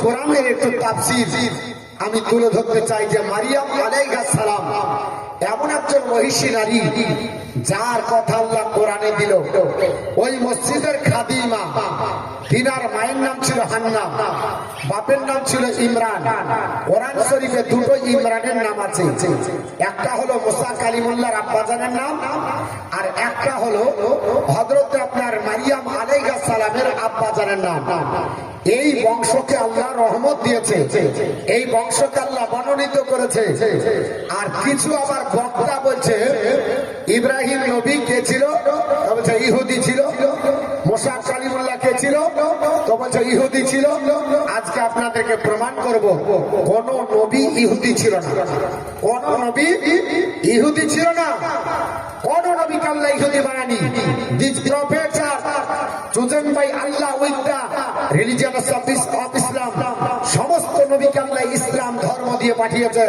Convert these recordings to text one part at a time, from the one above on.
কোরআনের একটু তাফসীর আমি তুলে ধরতে চাই যে মারিয়াম আলাইহিস সালাম এমন একজন মহিষী নারী যার কথা আল্লাহ কোরআনে দিল। ওই মসজিদের খাদিমা, তিনার মায়ের নাম ছিল হান্না, বাপের নাম ছিল ইমরান। কোরআন শরীফে দুটো ইমরানের নাম আছে, একটা হলো মুসা কালিমুল্লাহর আব্বাজানের নাম, আর একটা হলো হযরত আপনার মারিয়াম আলাইহিস সালামের আব্বাজানের নাম। এই বংশকে আল্লাহ রহমত দিয়েছে, এই বংশকে আল্লাহ মনোনীত করেছে। আর কিছু আবার বক্তা বলছে ইব্রাহিম নবী কে ছিল, বলছে ইহুদি ছিল। মুসা কালিমুল্লাহ কে ছিল, তো বলছে ইহুদি ছিল। আজকে আপনাদেরকে প্রমাণ করব কোন নবী ইহুদি ছিল না, কোন নবী ইহুদি ছিল না, কোন নবীকে আল্লাহ ইহুদি বানানি। This prophet chosen by Allah with the religion of Islam. সমস্ত নবীকে আল্লাহ ইসলাম ধর্ম দিয়ে পাঠিয়েছে,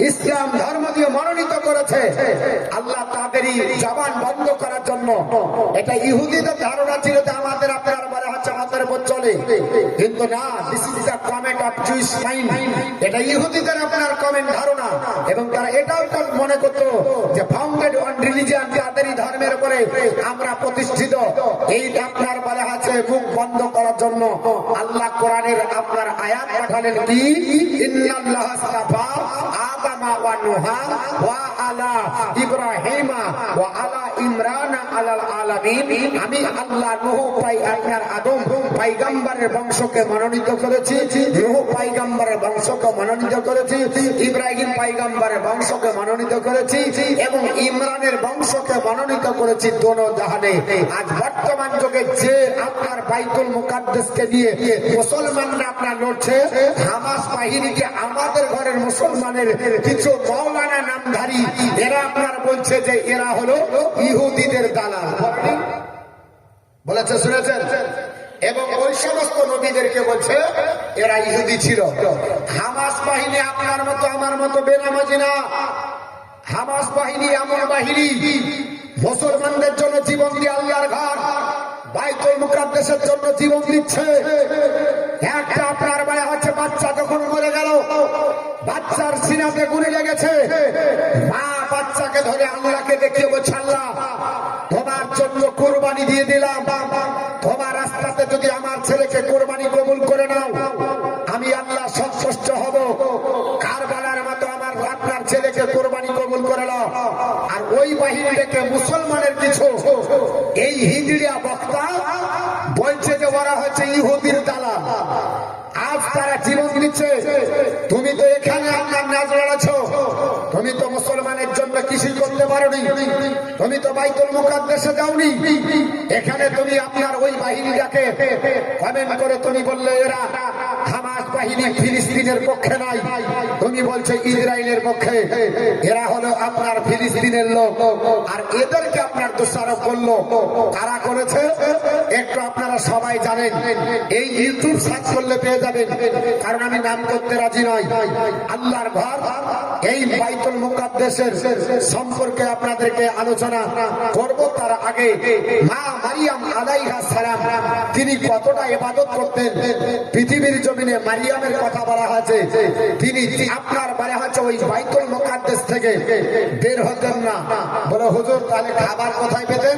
ইসলাম ধর্ম দিয়ে মনোনীত করেছে। আল্লাহ তাদেরই জবান বন্ধ করার জন্য। এটা ইহুদিদের ধারণা ছিল যে আমাদের আপনার বলা হচ্ছে আমাদের উপর চলে, কিন্তু না, this is the comment of Jewish mind. এটা ইহুদিদের আপনার কমেন্ট ধারণা, এবং তারা এটাও মনে করতো যে ফাউন্ডেড অন রিলিজিয়ন, তাদেরই ধর্মের উপরে আমরা প্রতিষ্ঠিত। এই আপনার বলা আছে মুখ বন্ধ করার জন্য আল্লাহ কোরআনের আপনার আয়াত পাঠালেন কি, ইন্নাল্লাহ আস্তাফা আদামা ওয়া নূহা ওয়া আলা ইব্রাহিমা ওয়া আলা ইমরান আলাল আলামিন। আমি আল্লাহ নূহ আপনার আদম পয়গম্বরের বংশকে মনোনীত করেছি, নূহ পয়গম্বরের বংশকে মনোনীত করেছি, ইব্রাহিম পয়গম্বরের বংশকে মনোনীত করেছি, এবং ইমরানের বংশকে মনোনীত করেছি দোনো জাহানে। আজ বর্তমান যুগে যে আপনার বাইতুল মুকাদ্দাসকে দিয়ে মুসলমানরা আপনার লড়ছে, হামাস বাহিনীকে আমাদের ঘরের মুসলমানের কিছু মাওলানা নামধারী এরা আপনার বলছে যে এরা হলো ইহুদিদের দালাল বলেছে, শুনেছেন? এবং ওই সমস্ত নবীদেরকে বলছে এরা ইহুদি ছিল। হামাস বাহিনী আপনার মতো আমার মতো বেনামাজি না। হামাস বাহিনী এমন বাহিনী মুসলমানদের জন্য জীবন দিয়ে আল্লাহর ঘর বাইতুল মুকাদ্দাসের জন্য জীবন দিচ্ছে। একটা আপনার বলা হচ্ছে বাচ্চা যখন মরে গেল, বাচ্চার সিনাতে গুলি লেগেছে, মা বাচ্চাকে ধরে আল্লাহকে দেখিয়ে বলছে আল্লাহ তোমার জন্য কোরবানি দিয়ে দিলাম, তোমার রাস্তাতে যদি আমার ছেলেকে কোরবানি কবুল করে নাও আমি আল্লাহ সন্তুষ্ট হব। কারবালার মতো আমার আপনার ছেলেকে কোরবানি কবুল করে নাও। আর ওই বাহিনী থেকে মুসলমানের কিছু এই হিজড়িয়া বক্তা বলছে যে ওরা হচ্ছে ইহুদির দালাল। আজ তারা জীবন দিচ্ছে। তুমি তো এখানে আল্লাহর নাজ লড়াছো, তুমি তো মুসলমানের জন্য কিছুই করতে পারোনি, তুমি তো বাইতুল মুকাদ্দাসে যাওনি। এখানে তুমি আপনার ওই বাহিনীটাকে কমেন্ট করে তুমি বললে এরা হামাস বাহিনী ফিলিস্তিনের পক্ষে নাই, তুমি বলছো ইসরায়েলের পক্ষে। এরা হলো আপনার ফিলিস্তিনের লোক। আর এদেরকে আপনার দোষারোপ করলো কারা করেছে একটু আপনারা সবাই জানেন। এই ইউটিউব সার্চ করলে পেয়ে যাবেন, কারণ আমি নাম করতে রাজি নই। আল্লাহর ঘর এই বাইতুল মুকাদ্দাসের সম্পর্কে আপনাদেরকে আলোচনা করব। তার আগে মা মারিয়াম আলাইহিস সালাম তিনি কতটা ইবাদত করতেন পৃথিবীর জমিনে মারিয়ামের কথা বলা হয়েছে। তিনি আপনার বলা হচ্ছে ওই বাইতুল মুকাদ্দাস থেকে বের হতেন না। বলে হুজুর তাহলে খাবার কোথায় পেতেন?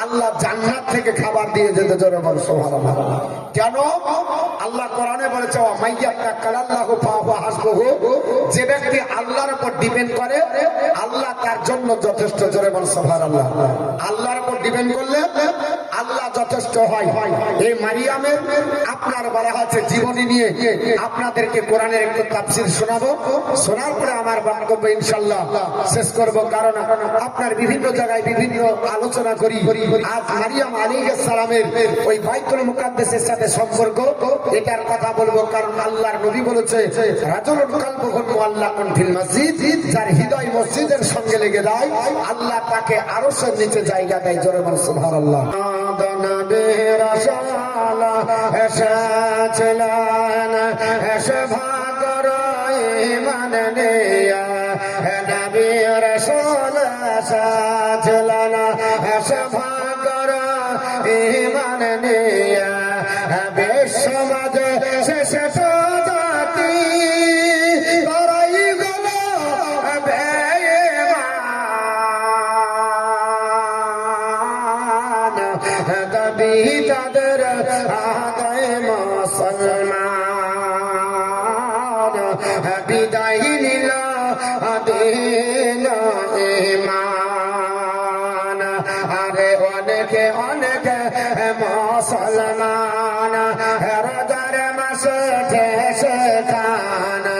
আল্লাহ জান্নাত থেকে খাবার দিয়ে যেতে, জোরে বল সুবহানাল্লাহ। কেন? আল্লাহ কোরআনে বলেছে মাইয়াতাকাল্লাহু ফাহুয়া হাসবুহু, যে ব্যক্তি আল্লাহর উপর ডিপেন্ড করে আল্লাহ তার জন্য যথেষ্ট, জোরে বল সুবহানাল্লাহ। আল্লাহর উপর ডিপেন্ড করলে আল্লাহ যথেষ্ট হয়। এই মারিয়ামের আপনার বলা হচ্ছে জীবনী নিয়ে আপনাদেরকে কোরআনের একটু তাফসীর শোনাবো। শোনার পরে আমার বক্তব্য ইনশাআল্লাহ শেষ করব, কারণ আপনার বিভিন্ন জায়গায় বিভিন্ন আলোচনা করি। আজ মারিয়াম আলাইহিস সালামের ওই বাইতুল মুকাদ্দাসের সাথে সম্পর্ক এটার কথা বলবো, কারণ আল্লাহর নবী বলেছে রাজুলুন কালবুহু মুআল্লাকুন ফিল মসজিদ, যার হৃদয় মসজিদের সঙ্গে লেগে যায় আল্লাহ তাকে আরশের নিচে জায়গা দেয়, জোরে বল সুবহানাল্লাহ। নবীর রাসালা এসেছিলেন, এসে ভাগর ঈমান নিয়া, নবীর রাসাল এসেছিলেন, এসে ভাগর ঈমান নিয়া, বিশ্বমাঝে শেষে সেখানা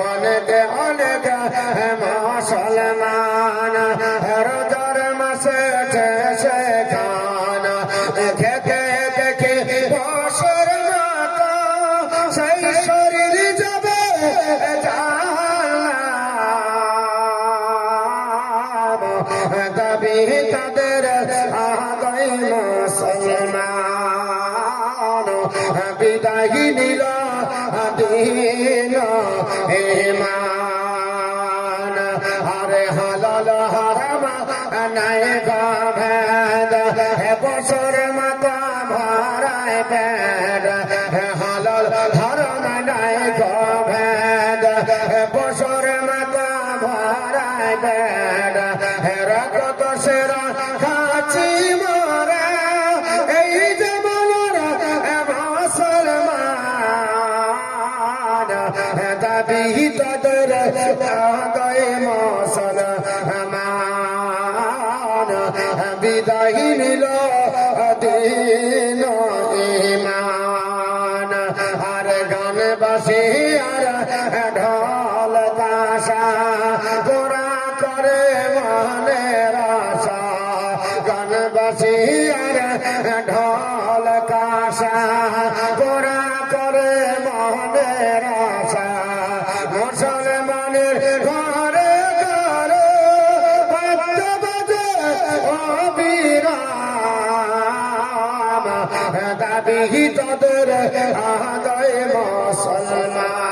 অনেক অনেক মুসলমান রোজার মাসে সেখানা খেতে দেখে বছর মতো সেই শরীর যাবে দাবি তাদের আদায় মুসলমান বিদায় নিল দিন ইমান আরে হালাল হারাম নাই ভেদ বছর মাতা ভরায় পেট হালাল হারাম নাই ভেদ বছর মাতা ভরায় পেট রকত সেরা খাচ্ছি মরা এই জমানার মুসলমান দাবি তাদের আদায় মুসলমান বিদায় নিল দিন ইমান আর গান বাসি আর ঢোল তাশা গোরা করে মনের আশা গান বাসি আর ঢোল কাশা গোরা করে মনের আশা মুসলমানের ঘরে ঘরে বাদ্য বাজে অবিরাম দাবি তাদের আদায়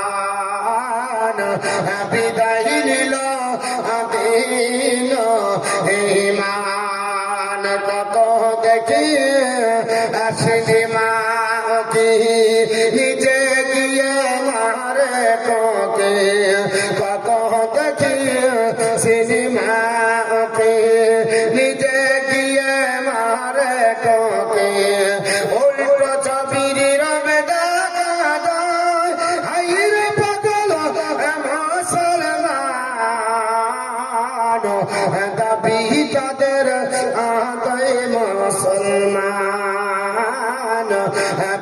মুসলমান বিদায় নিল দিন ইমান কত দেখি সিনেমা কি নিজে গিয়ে মারে তোকে কত দেখি সিনেমা কি নিজে গিয়ে মারে তোকে উল্টো ছবির রবে দেখা যায় হাইরে পাগল মুসলমান দাবি তাদের আদায় মুসলমান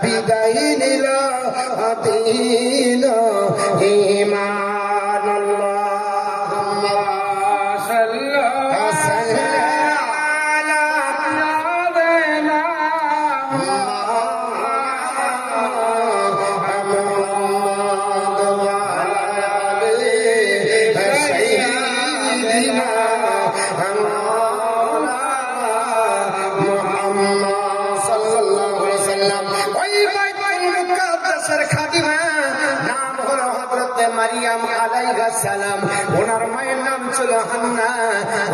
বিদায় নিল দিন ইমান আল্লাহুম্মা সাল্লি আলা নাবিয়িনা মুহাম্মদ ওয়া আলা আলি সাইয়্যিদিনা মুহাম্মদ সাল্লাল্লাহু আলাইহি ওয়াসাল্লাম ওই বাইতুল মুকাদ্দাসের খাদিমা নাম হলো হযরত মারিয়াম আলাইহিস সালাম ওনার মায়ের নাম ছিল হান্না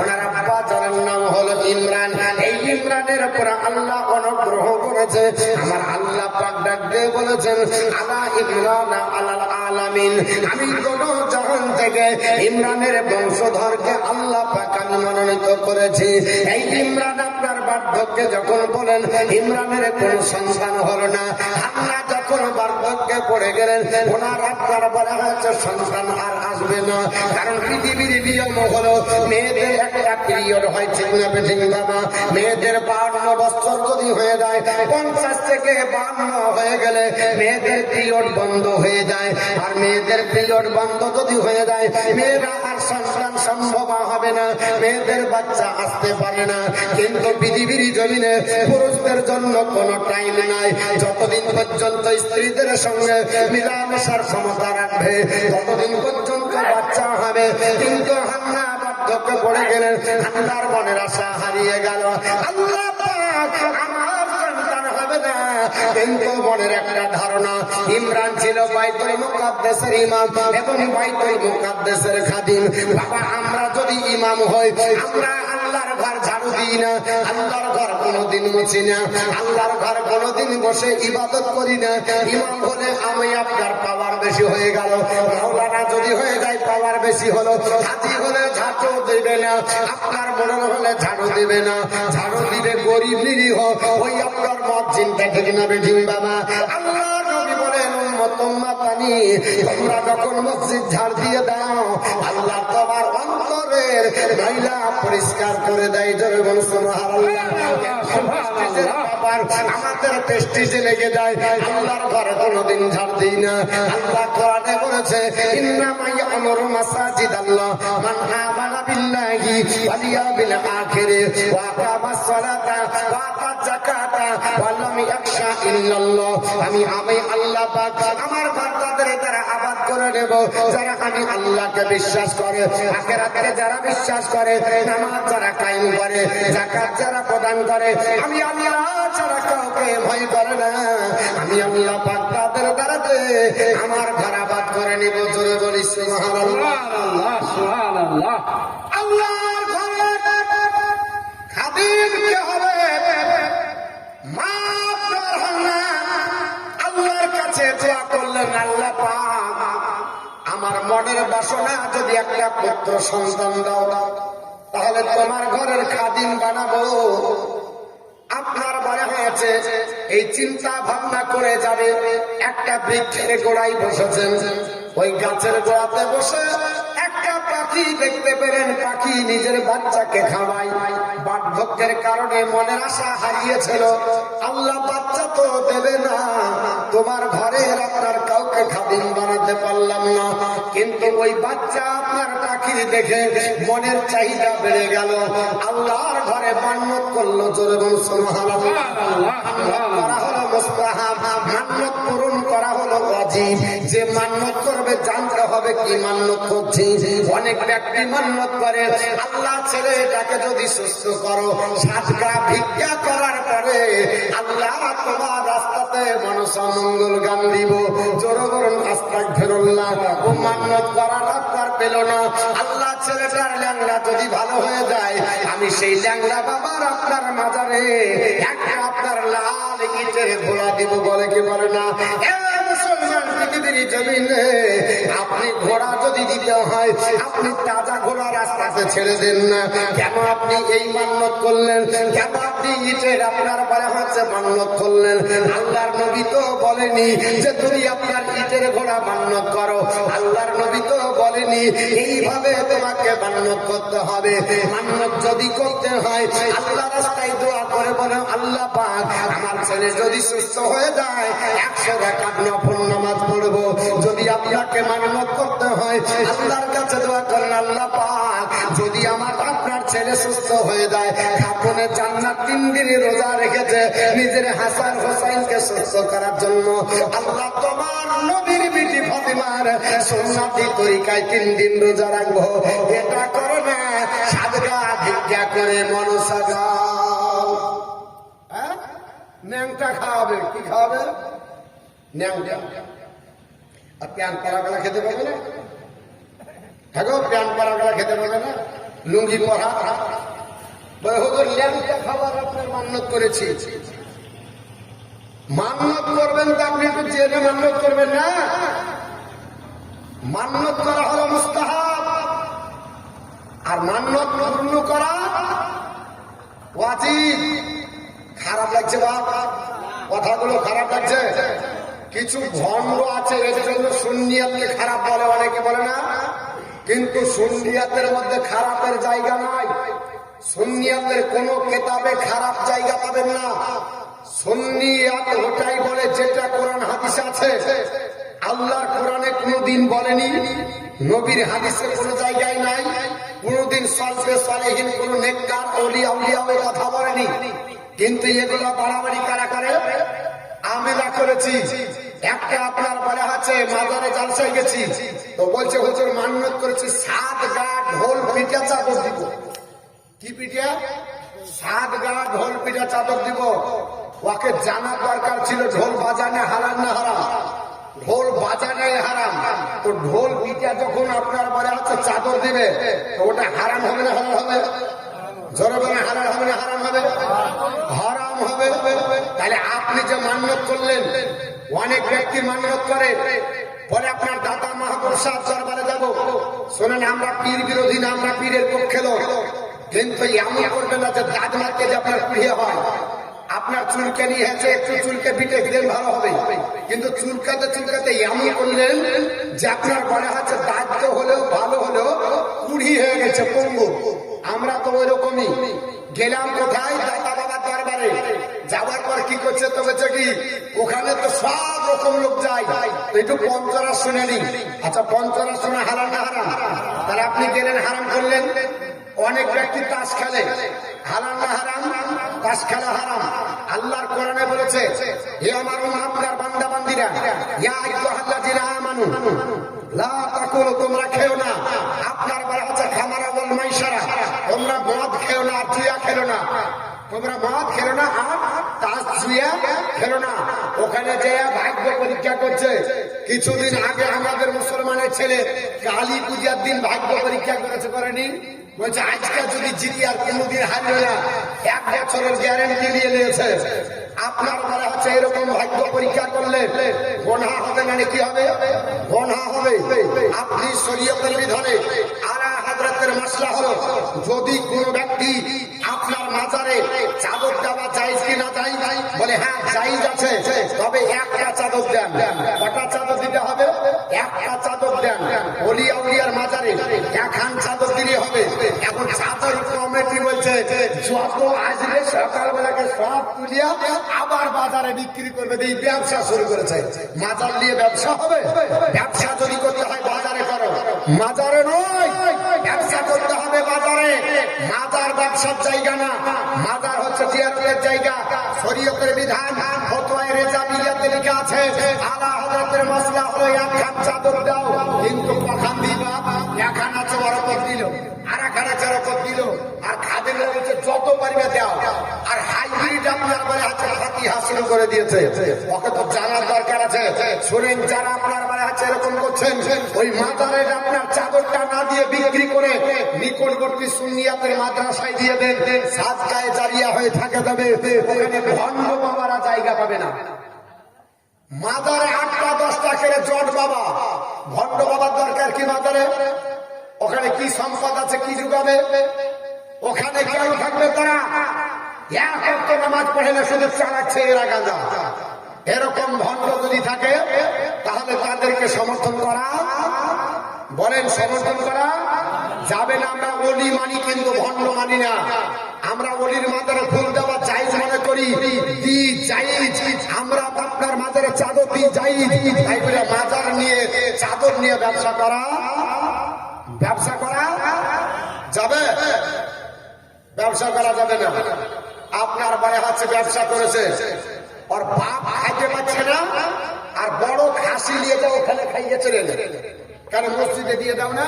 ওনার আব্বা যার নাম হলো ইমরান এই ইমরানের উপর আল্লাহ অনুগ্রহ করেছে আমার আল্লাহ পাক ডাক দিয়ে বলেছেন আলা ইমরান আলাল আলামিন আমি কোন জাহান থেকে ইমরানের বংশধরকে আল্লাহ পাক আমি মনোনীত করেছি এই ইমরান আপনার বার্ধক্যে যখন বলেন ইমরানের কোন সন্তান হলো না হান্না যখন বার্ধক্যে পড়ে গেলেন ওনার আপনার বলা হচ্ছে সন্তান আর আসবে না কারণ পৃথিবীর নিয়ম হলো মেয়েদের একটা পিরিয়ড হয় ঠিক না বেঠিক বাবা মেয়েদের 52 বছর যদি হয়ে যায় 50 থেকে 52 হয়ে গেলে মেয়েদের পিরিয়ড বন্ধ হয়ে যায় আর মেয়েদের পিরিয়ড বন্ধ যদি হয়ে যায় মেয়েরা আর সন্তান সম্ভব হবে না মেয়েদের বাচ্চা আসতে পারে না কিন্তু পৃথিবীর জমিনে পুরুষদের জন্য কোনো টাইম নাই যতদিন পর্যন্ত স্ত্রীদের সঙ্গে মিলামেশার ক্ষমতা রাখবে ততদিন পর্যন্ত বাচ্চা হবে কিন্তু হান্না বার্ধক্যে পড়ে গেলেন হান্নার মনের আশা হারিয়ে গেল আল্লাহ পাক আমার সন্তান হবে না কিন্তু মনের একটা ধারণা ইমরান ছিল বাইতুল মুকাদ্দাসের ইমাম এবং বাইতুল মুকাদ্দাসের খাদিম বাবা আমরা যদি ইমাম হই আমরা আল্লাহর ঘর ঝাড়ু দিই না আল্লাহর ঘর কোনোদিন মুছি না আল্লাহর ঘর কোনোদিন বসে ইবাদত করি না ইমাম হলে আমি আপনার পাওয়ার বেশি হয়ে গেল মাওলানা যদি হয়ে যায় পাওয়ার বেশি হলো হাজি হলে ঝাড়ু দেবে না আপনার মনের হলে ঝাড়ু দেবে না ঝাড়ু দিবে গরিব নিরীহ ওই আপনার মত চিন্তা থেকে না বেঠিক বাবা আল্লাহ নবী বলেন উম্মত উম্মাতানি তোমরা যখন মসজিদ ঝাড় দিয়ে দাও আল্লাহ তোমার অন্তরের ময়লা পরিষ্কার করে দেয়। জোরে বলুন সুবহানাল্লাহ। আমাদের প্রেস্টিজে লেগে যায়, আল্লাহর ঘরে কোনোদিন ঝাড় দিই না। আল্লাহ কোরআনে বলেছে ইন্নামা ইয়ামুরু মাসাজিদাল্লাহ মান আমানা বিল্লাহি ওয়াল ইয়াউমিল আখির ওয়া আকামাস সালাতা ওয়া আতাজ যাকাতা ওয়া লাম ইয়াখশা ইল্লাল্লাহ। আমি আল্লাহ পাক আমার বান্দাদের দ্বারা আবাদ করে নেব যারা আমি আল্লাহকে বিশ্বাস করে, আখিরাতকে যারা বিশ্বাস করে, নামাজ যারা কায়েম করে, যাকাত যারা প্রদান করে, আমি আল্লাহ যারা কাউকে ভয় করে না, আমি আল্লাহ পাক তাদের দ্বারাতে আমার ঘর আবাদ করে নেব। জোরে বলি সুবহানাল্লাহ। সুবহানাল্লাহ। আল্লাহর ঘরে খাদিম কে হবে? মাফ করবেন না। আল্লাহর কাছে দোয়া করলেন, আল্লাহ পাক আমার মনের বাসনা যদি একটা পুত্র সন্তান দাও, তাহলে তোমার ঘরের খাদিম বানাবো। আপনার মনে হয়েছে এই চিন্তা ভাবনা করে যাবে, একটা বৃক্ষের গোড়ায় বসেছেন, ওই গাছের গোড়াতে বসে একটা পাখি দেখতে পেলেন, পাখি নিজের বাচ্চাকে খাওয়ায়। বার্ধক্যের কারণে মনের আশা হারিয়েছিল, আল্লাহ বাচ্চা তো দেবে না, তোমার ঘরের আপনার কাউকে খাদিম বানাতে পারলাম না। কিন্তু ওই বাচ্চা আপনার পাখি দেখে মনের চাহিদা বেড়ে গেল, আল্লাহর ঘরে মান্নত করলো। জোরে বলুন সুবহানাল্লাহ। করা হলো মুস্তাহাব, মান্নত পূরণ করা হলো ওয়াজিব। যে মান্নত করবে জানতে হবে কি মান্নত করছে। অনেক ব্যক্তি মান্নত করে, আল্লাহ ছেলেটাকে যদি সুস্থ করো, সাতটা ভিক্ষা করার পরে আল্লাহ তোমার রাস্তাতে মনসা মঙ্গল গান দিব। জোরে বলুন আস্তাগফিরুল্লাহ। ও মান্নত করার আপনার পেল না, আল্লাহ ছেলেটার ল্যাংড়া যদি ভালো হয়ে যায়, আমি সেই ল্যাংড়া বাবার আপনার মাজারে একটা আপনার লাল ইটের ঘোড়া দিব। বলে কি বলে না? মুসলমান পৃথিবীর জমিনে আপনি ঘোড়া যদি দিতে হয়, আপনি তাজা ঘোড়া রাস্তাতে ছেড়ে দেন না। কেন আপনি এই মান্নত করলেন? কেন আপনি ইটের আপনার বলা হচ্ছে মান্নত করলেন? আল্লাহর নবী তো বলেনি যে তুমি আপনার ইটের ঘোড়া মান্নত করো। আল্লাহর নবী তো বলেনি এইভাবে তোমাকে মান্নত করতে হবে। মান্নত যদি করতে হয়, আল্লাহ রাস্তায় দোয়া করে বলে, আল্লাহ পাক আমার ছেলে যদি সুস্থ হয়ে যায় 100 রাকাত নফল নামাজ পড়বো। যদি আপনাকে মান্নত করতে হয়, আল্লাহর কাছে দোয়া করেন, আল্লাহ পাক যদি আমার আপনার ছেলে সুস্থ হয়ে যায়, খাতুনে জান্নাত 3 দিন রোজা রেখেছে নিজের হাসান হোসাইনকে সুস্থ করার জন্য, আল্লাহ তোমার নবীর বিটি ফাতিমার সুন্নতি তরিকায় 3 দিন রোজা রাখবো। এটা করো না, সাদগা ভিক্ষা করে মনসা গাও। ন্যাংটা খাওয়াবে। কি খাওয়াবে? ন্যাংটা। আর প্যান পাড়াগুলা খেতে পারবে না? হ্যাঁ গো, প্যান পাড়াগুলা খেতে পারবে না? লুঙ্গি পরা হুজুর ল্যাংটা খাবার আপনার মান্নত করেছি। মান্নত করবেন তো আপনি একটু জেনে মান্নত করবেন না। মান্নত করা হলো মুস্তাহাব, আর মান্নত পূর্ণ করা ওয়াজিব। খারাপ লাগছে বাপ? কথাগুলো খারাপ লাগছে? কিছু ভণ্ড আছে এর জন্য সুন্নিয়াতকে খারাপ বলে, অনেকে বলে না। কিন্তু সুন্নিয়াতের মধ্যে খারাপের জায়গা নাই। সুন্নিয়াতের কোন কেতাবে খারাপ জায়গা পাবেন না। সুন্নিয়াত ওটাই বলে যেটা কোরআন হাদিসে আছে। আল্লাহর কোরআনে কোনদিন বলেনি, নবীর হাদিসে কোনো জায়গায় নাই, কোনদিন সালফে সালেহিন কোন নেককার আউলিয়া উলিয়ার কথা বলেনি। কিন্তু এগুলো বাড়াবাড়ি কারা করে? আমরা করেছি। একটা আপনার বলা আছে মাজারে জালসায় গেছি, তো বলছে হুজুর মান্নত করেছি 7 গা ঢোল পিঠা চাদর দিব। কি পিঠা? 7 গা ঢোল পিঠা চাদর দিব। ওকে জানা দরকার ছিল ঢোল বাজানো হারাম না হারাম? ঢোল বাজানোই হারাম। তো ঢোল পিঠা যখন আপনার বলা হচ্ছে চাদর দিবে, তো ওটা হারাম হবে না হারাম হবে? জোরে বলে হারাম হবে না হারাম হবে? হারাম হবে। তাহলে আপনি যে মান্নত করলেন, অনেক ব্যক্তি মান্নত করে বলে আপনার দাদা মাহবুব সাহেব দরবারে যাবো। শোনেন, আমরা পীর বিরোধী না, আমরা পীরের পক্ষে লোক। কিন্তু এমন করবেন না যে দাঁত মারতে যে আপনার পিড়ে হয়। আপনার চুলকে নিয়ে আছে, একটু চুলকে পিঠে দিলেন ভালো হবে, কিন্তু চুলকাতে চুলকাতে এমন করলেন যে আপনার বলা হচ্ছে দাঁত হলেও ভালো হলেও বুড়ি হয়ে গেছে, পঙ্গু। আমরা তো ওই রকমই গেলাম কোথায়, দাদা বাবার দরবারে। যাবার পর কি করছে তো বলছে কি, ওখানে তো সব রকম লোক যায়, একটু পঞ্চরা শুনে নি। আচ্ছা, পঞ্চরা শোনা হারাম না হারাম? তাহলে আপনি গেলেন, হারাম করলেন। অনেক ব্যক্তি তাস খেলে, হারাম না হারাম? তাস খেলা হারাম। আল্লাহর কোরআনে বলেছে, হে আমার আপনার বান্দা বান্দিরা, ইয়া আইয়ুহাল্লাযীনা আমানু লা তাকুলু, তোমরা খেও না। আপনার বলা হচ্ছে খামারা ওয়াল মাইসারা, তোমরা মদ খেও না, জুয়া খেলো না। তোমরা মদ খেলো না আর তাস জুয়া খেলো না। ওখানে যে ভাগ্য পরীক্ষা করছে। কিছুদিন আগে আমাদের মুসলমানের ছেলে কালী পূজার দিন ভাগ্য পরীক্ষা করেছে, করেনি? বলছে আজকে যদি জিতি আর কোনোদিন হারবে না, 1 বছরের গ্যারেন্টি নিয়ে নিয়েছে। আপনার বলা হচ্ছে এরকম ভাগ্য পরীক্ষা করলে গোনা হবে না, কি হবে? গোনা হবে। আপনি শরীয়তের বিধানে আলা হযরতের মাসলা হলো, যদি কোনো ব্যক্তি আপনার মাজারে চাদর দেওয়া জায়েজ কি না জায়েজ? বলে হ্যাঁ জায়েজ আছে, তবে একটা চাদর দেন। কটা চাদর দিতে হবে? একটা চাদর দেন। ওলি আউলিয়ার মাজারে একখান চাদর দিলে হবে। এখন চাদর কমিটি বলছে যত আসবে সকালবেলাকে সব তুলিয়া আবার বাজারে বিক্রি করবে। এই ব্যবসা শুরু করেছে। মাজার নিয়ে ব্যবসা হবে? ব্যবসা যদি করতে হয় বাজারে করো, মাজারে নয়। ব্যবসা করতে হবে বাজারে। মাজার ব্যবসার জায়গা না, মাজার হচ্ছে জিয়ারতের জায়গা। শরীয়তের বিধান ফতোয়ায়ে রেজাবিয়াতে লেখা আছে, আলা হযরতের মাসলা হলো একখান চাদর দাও, কিন্তু কখান দিবা? একখান আছে বরকত দিল, আর একখান আছে বরকত দিল, আর খাদেম বলছে যত পারবে দাও। আর হাইব্রিড আপনার বলে আছে ফাতিহা শুরু করে দিয়েছে। ওকে তো জানার দরকার আছে। শুনেন, যারা আপনার বলে আছে এরকম করছেন, ওই মাজারের আপনার চাদরটা না দিয়ে বিক্রি করে নিকটবর্তী সুন্নিয়াতের মাদ্রাসায় দিয়ে দেন, সাদকায়ে জারিয়া হয়ে থাকে যাবে। ওখানে ভণ্ড বাবারা জায়গা পাবে না। মাজারে 8টা 10টা করে জট বাবা, ভণ্ড বাবার দরকার কি মাজারে? ওখানে কি সম্পদ আছে, কি যুগাবে? ওখানে কেউ থাকবে তারা এক ওয়াক্ত নামাজ পড়ে না, শুধু চালাচ্ছে এরা গাঁজা। এরকম ভণ্ড যদি থাকে তাহলে তাদেরকে সমর্থন করা, বলেন সমর্থন করা যাবে না। আমরা ওলি মানি, কিন্তু ভণ্ড মানি না। আমরা ওলির মাজারে ফুল দেওয়া জায়েজ মনে করি, দি জায়েজ। আমরা আপনার মাজারে চাদর দি জায়েজ। তাই বলে মাজার নিয়ে চাদর নিয়ে ব্যবসা করা, ব্যবসা করা যাবে? ব্যবসা করা যাবে না। আপনার বাড়ি হচ্ছে ব্যবসা করেছে, আর বাপ খাইতে পারছে না, আর বড় খাসি নিয়ে যাও, ওখানে খাইয়ে চলে গেলে। কেন মসজিদে দিয়ে দাও না?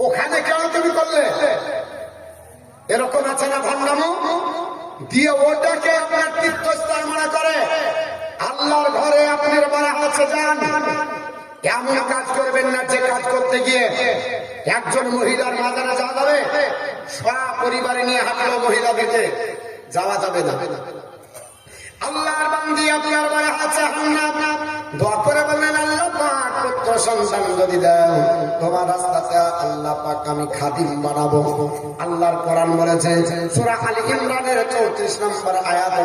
ওখানে কেন তুমি করলে? এরকম আছে না ভণ্ডামো দিয়ে ওটাকে আপনার তীর্থস্থান মনে করে। আল্লাহর ঘরে আপনার বলা হচ্ছে যান, এমন কাজ করবেন না যে কাজ করতে গিয়ে একজন মহিলার মাজারে যাওয়া যাবে, সারা পরিবারে নিয়ে হাঁটলো মহিলাদেরকে যাওয়া যাবে না। আল্লাহর বান্দি আপনার বলা আছে হান্না দোয়া করে বললেন, আল্লাহ পাক পুত্র সন্তান যদি দাও তোমার রাস্তাতে, আল্লাহ পাক আমি খাদিম বানাবো। আল্লাহর কোরআন বলেছে সূরা আল ইমরানের 34 নম্বর আয়াত,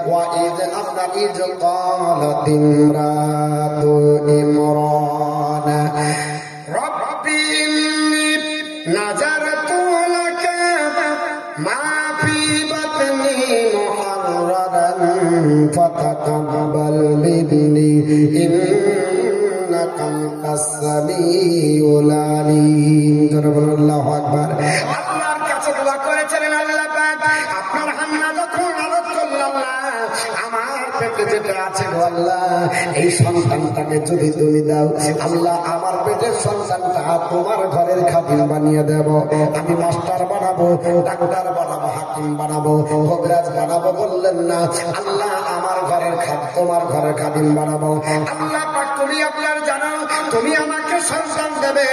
ওয়া ইদ আপনার ইজ ক্বালাত ইমরাতু ইমরান রব্বি ইন্নী নাযারতু লাকা মা ফি বাতনি মুহাররারান ফাতাকাব্বাল মিন্নি ইন্নাকা আনতাস সামিউল আলিম। আল্লাহু আকবার। আল্লাহর কাছে দোয়া করেছিলেন, আল্লাহ পাক আপনার হান্না যখন আদত করল, আল্লাহ আমার পেটে যেটা আছে গো আল্লাহ, এই সন্তানটাকে যদি তুমি দাও, আল্লাহ আমার পেটের সন্তানটা তোমার ঘরের খাদিম বানিয়ে দেব। আমি মাস্টার বানাবো, ডাক্তার বানাবো, হাকিম বানাবো, কবিরাজ বানাবো বললেন না, আল্লাহ আমার ঘরের তোমার ঘরের খাদিম বানাবো। আল্লাহ পাক তুমি আপনার জানো, তুমি আমাকে সন্তান দেবে।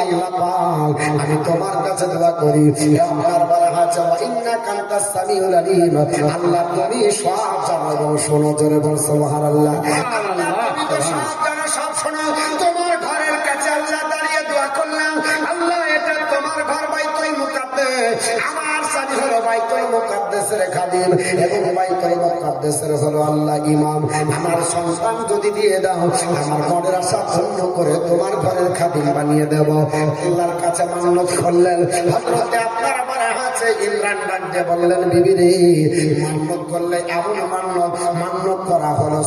আল্লাহ পাক আমি তোমার কাছে দোয়া করি, আপনার বলা আছে ইন্নাকা আনতাস সামিউল আলিম, আল্লাহ তুমি সব জানো এবং শোনো। জোরে বল সুবহানাল্লাহ। তুমি তো সব জানো, সব শোনো। তোমার ঘরের কাছে আল্লাহ দাঁড়িয়ে দোয়া করলাম, আল্লাহ এটা তোমার ঘর বাইতুল মুকাদ্দাস, আমার সাথী হলো বাইতুল মুকাদ্দাসের খাদিম এবং বাইতুল মুকাদ্দাসের হলো আল্লাহ ইমাম। আমার সন্তান যদি দিয়ে দাও, আমার মনের আশা পূর্ণ করে তোমার ঘরের খাদিম বানিয়ে দেব। আল্লাহর কাছে মান্নত করলেন। হযরতে আপনার আমার আছে ইমরান ডাকতে বললেন, বিবি রে, মান্নত করলে এমন মান্নত করা হলো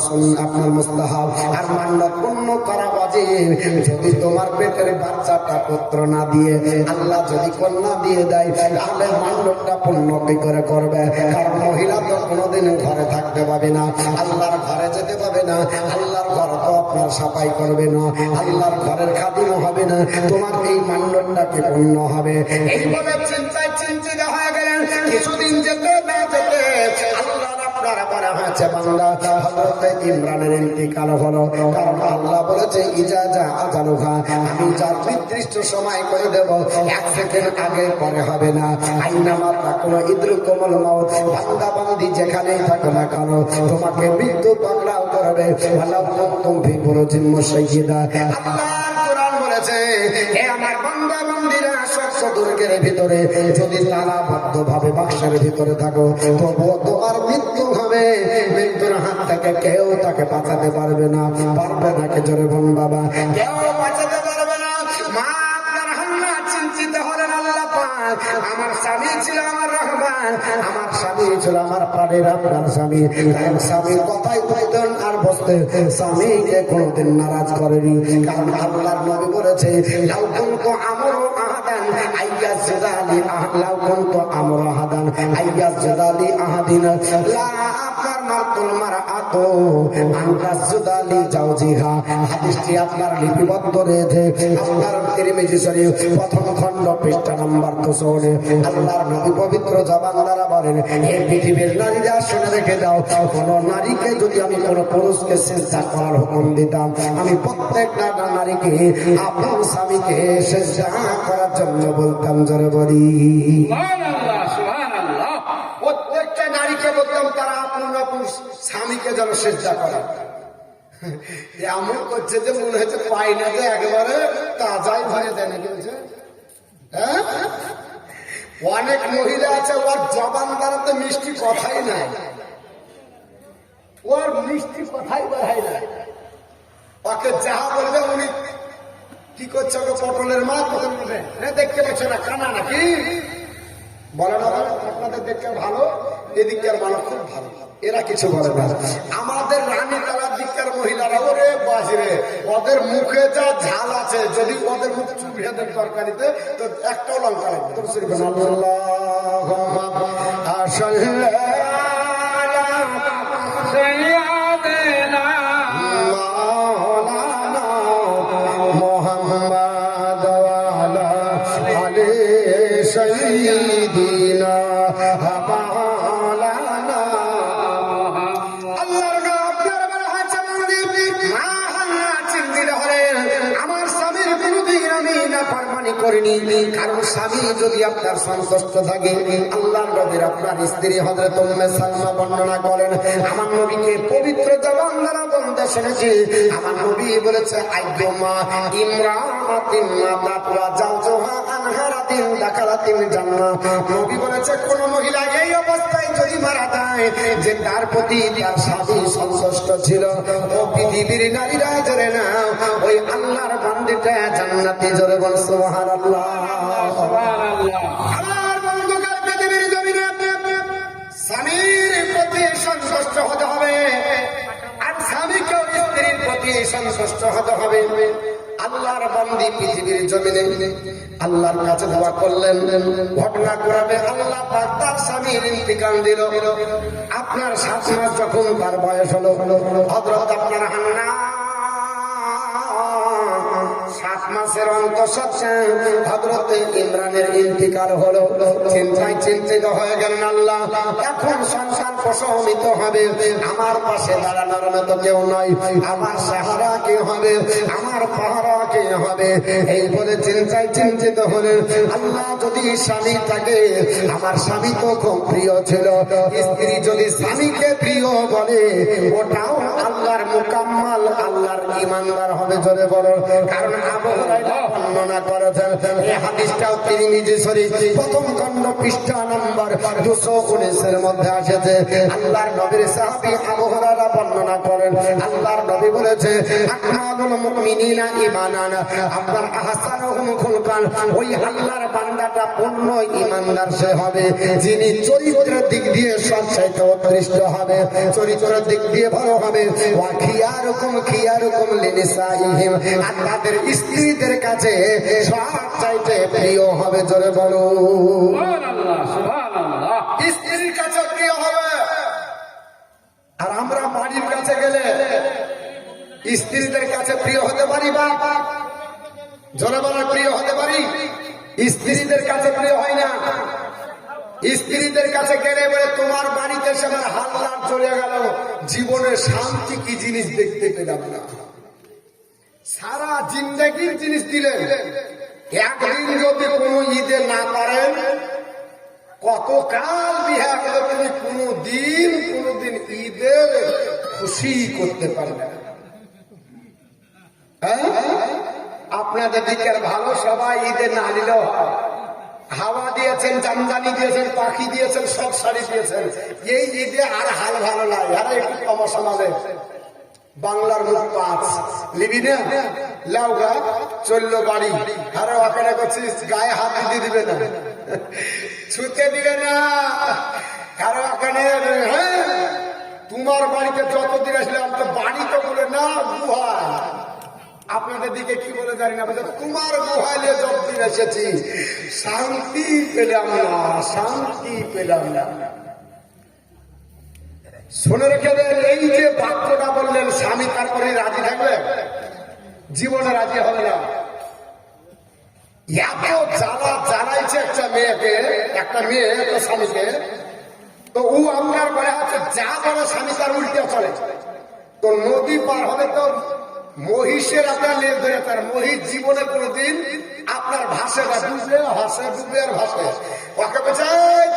আপনার মুস্তাহাব, আর মান্নত পূর্ণ করা ওয়াজিব। যদি তোমার পেটের বাচ্চাটা পুত্র না দিয়ে আল্লাহ যদি কন্যা দিয়ে দেয়, তাহলে মান্যতটা পূর্ণ কি করে করবে? কারণ মহিলা তো কোনোদিন ঘরে থাকতে পাবে না, আল্লাহর ঘরে যেতে পাবে না, আল্লাহর ঘর তো আপনার সাফাই করবে না, আল্লাহর ঘরের খাদিমও হবে না, তোমার এই মান্যতটা কি পূর্ণ হবে? এইভাবে চিন্তায় চিন্তিত হয়ে গেলেন। কিছুদিন যেতে না যেতে আল্লাহ আপনারা করা হয়েছে বান্দা হযরতে ইমরানের ইন্তিকাল হলো। কারণ আল্লাহ বলেছে, ইজাজা আজালুহা, আমি যার নির্দিষ্ট সময় করে দেব, এক সেকেন্ড আগে পরে হবে না। আইনামা তাকুন ইদরুকুমুল মাউত, বান্দা বান্দি যেখানেই থাকো না কেন, তোমাকে মৃত্যু পাকড়াও করবে। ওয়ালাউ কুনতুম ফি বুরুজিন মুশাইয়্যিদা, আল্লাহর কোরআন বলেছে, হে আমার বান্দা বান্দিরা, শক্ত দুর্গের ভিতরে যদি তালাবদ্ধ ভাবে বাক্সের ভিতরে থাকো, তবুও তোমার মৃত্যু হবে। মৃত্যুর হাত থেকে কেউ তাকে বাঁচাতে পারবে না। পারবে না? কে জোরে বলুন বাবা, কেউ বাঁচাতে পারবে না। মা আপনার হান্না চিন্তিত হলেন, আল্লাহ পাক, আমার স্বামী ছিল আমার রহমান, আমার স্বামী ছিল আমার প্রাণের আপনার স্বামী। কারণ স্বামীর কথাই বলতেন আর বসতেন, স্বামীকে কোনোদিন নারাজ করেনি। কারণ আল্লাহর নবী বলেছে, লাউ কুনতু আমরু আহাদান আইয়াজদালি লাউ কুনতু আমরু আহাদান আইয়াজদালি আহাদিনা লা আপনার মাতুল মারআতু আনতাজদালি জাওজিহা। হাদিসটি আপনার লিপিবদ্ধ রয়েছে আপনার তিরমিজি শরীফ প্রথম খণ্ড পৃষ্ঠা নাম্বার 64। আল্লাহর নবী পবিত্র জবান দ্বারা বলেন, হে পৃথিবীর নারীরা, শুনে রেখে দাও, কোন নারীকে যদি আমি কোন পুরুষকে সিজদা করার হুকুম দিতাম, আমি প্রত্যেকটা নারীকে আপন স্বামীকে সিজদা করার জন্য বলতাম। জোরে বলি সুবহানাল্লাহ, সুবহানাল্লাহ। প্রত্যেকটা নারীকে বলতাম তারা আপন আপন স্বামীকে যেন সিজদা করে। এমন করছে যে মনে হচ্ছে পাই না, যে একেবারে তাজাই ভরে দেয় নাকি বলছে। হ্যাঁ, অনেক মহিলা আছে, ওর জবান দ্বারাতে মিষ্টি কথাই নাই, ওর মিষ্টি কথাই বেড়াই না। ওকে যাহা বলবে উনি কি করছে, ওকে পটলের মা কথা বলবে, দেখতে পাচ্ছে না, কানা নাকি বলে না, আপনাদের দেখতে ভালো, এদিককার মানুষ খুব ভালো, এরা কিছু বলে না। আমাদের রানী তালার দিককার মহিলারা, ওরে বাজরে, ওদের মুখে যা ঝাল আছে, যদি ওদের মুখ চুপিয়ে দেন তরকারিতে, তো একটাও লঙ্কা লাগবে। তো সাইয়্যিদানা মোহাম্মদ ওয়ালা আলি সাইয়্যিদিনা মাওলানা। আল্লাহর আপনার বলা হয়েছে, মা হান্না চিন্তিত হলেন, আমার স্বামীর কোনদিন আমি নাফরমানি করিনি। কারণ স্বামী যদি আপনার সন্তুষ্ট থাকে, আল্লাহর নবীর আপনার স্ত্রী হযরত উম্মে সালমা বর্ণনা করেন, আমার নবীকে পবিত্র জবান দ্বারা বলতে শুনেছি। আমার নবী বলেছে, আইয়ুমা ইমরাআতিন মাতাত ওয়া জাওজুহা আনহারাতিন দাখালাতিন জান্নাহ। নবী বলেছে, কোন মহিলা এই অবস্থায় যদি মারা যায় যে তার প্রতি তার স্বামী সন্তুষ্ট ছিল, ও পৃথিবীর নারীরা জোরে না, ওই আল্লাহর বান্দিটা জান্নাতে। জোরে বল সুবহানাল্লাহ, সুবহানাল্লাহ। আমার বন্ধুকার পৃথিবীর জমিনে স্বামীর প্রতি সন্তুষ্ট হতে হবে, আর স্বামীকেও স্ত্রীর প্রতি সন্তুষ্ট হতে হবে। আল্লাহর বান্দি পৃথিবীর জমিনে আল্লাহর কাছে দোয়া করলেন, ঘটনা করাবে আল্লাহ পাক তার স্বামীর ইন্তিকাল দিল। আপনার 7 মাস যখন তার বয়স হলো, হযরত আপনার হান্না 7 মাসের অন্তঃসত্ত্বে হযরতে ইমরানের ইন্তিকাল হলো। চিন্তায় চিন্তিত হয়ে গেলেন, আল্লাহ এখন সন্তান প্রসবিত হবে, আমার পাশে দাঁড়ানোর মতো কেউ নয়, আমার সাহারা কে হবে, আমার পাহারা কে হবে? এই বলে চিন্তায় চিন্তিত হলেন, আল্লাহ যদি স্বামী থাকে, আমার স্বামী তো খুব প্রিয় ছিল, স্ত্রী যদি স্বামীকে প্রিয় বলে, ওটাও আল্লাহর মুকাম্মাল, আল্লাহর ইমানদার হবে, জোরে বলো। কারণ আবু হুরায়রা বর্ণনা করেছেন, এই হাদিসটাও তিরমিজি শরীফ প্রথম খণ্ড পৃষ্ঠা নম্বর 219 এর মধ্যে আসেছে। আল্লাহর নবীর সাহাবী আবু হুরায়রা বর্ণনা করেন, আল্লাহর নবী বলেছে, আকমালুল মুমিনিনা ঈমানান আপনার আহসানুহুম খুলকান, ওই আল্লাহর বান্দাটা পূর্ণ ঈমানদার সে হবে যিনি চরিত্রের দিক দিয়ে সবচাইতে উৎকৃষ্ট হবে, চরিত্রের দিক দিয়ে ভালো হবে। ওয়া খিয়ারুকুম লিনিসাইহিম, আর তাদের স্ত্রীদের কাছে সবচাইতে প্রিয় হবে, জোরে বলো। সুবহানাল্লাহ, সুবহানাল্লাহ। স্ত্রীর কাছে প্রিয় হবে। আর আমরা বাড়ির কাছে গেলে স্ত্রীদের কাছে প্রিয় হতে পারি বা জনগণের প্রিয় হতে পারি? স্ত্রীদের কাছে প্রিয় হয় না। স্ত্রীদের কাছে গেলে বলে তোমার বাড়িতে সে আমার হাল্লার চলে গেল, জীবনের শান্তি কি জিনিস দেখতে পেলাম না। সারা জিন্দগির জিনিস দিলেন, একদিন যদি কোনো ঈদে না পারেন, কত কাল বিহা হলে তুমি কোনদিন ঈদের খুশি করতে পারবে না। আপনাদের দিকের ভালো, সবাই ঈদে না নিলেও হয়। হাওয়া দিয়েছেন, জামদানি দিয়েছেন, পাখি দিয়েছেন, সব শাড়ি দিয়েছেন, এই ঈদে আর হাল ভালো লাগে। আর একটু সমস্যা মানে বাংলার মুখ 5 লিবি না লাউগা চলল বাড়ি, আরে ওখানে করছিস গায়ে হাত দিয়ে দিবে না, ছুতে দিবে না, আরে ওখানে তোমার বাড়িতে যতদিন আসলাম তো বাড়ি তো বলে না গুহায়। আপনাদের দিকে কি বলে জানি না, তোমার গুহালে যতদিন এসেছি শান্তি পেলাম না, শান্তি পেলাম না। শুনে রেখে দেন, এই যে বাক্যটা বললেন স্বামী তারপরে রাজি থাকবে, জীবনে রাজি হবে না। এত জ্বালাইছে একটা মেয়েকে, একটা স্বামীকে, তো ও আপনার বলে আছে যা বলে স্বামী তার উল্টে চলে। তো নদী পার হবে তো মহিষের আপনার লেজ ধরে, তার মহিষ জীবনে কোনোদিন আপনার ভাষে ডুবে ওকে বলছে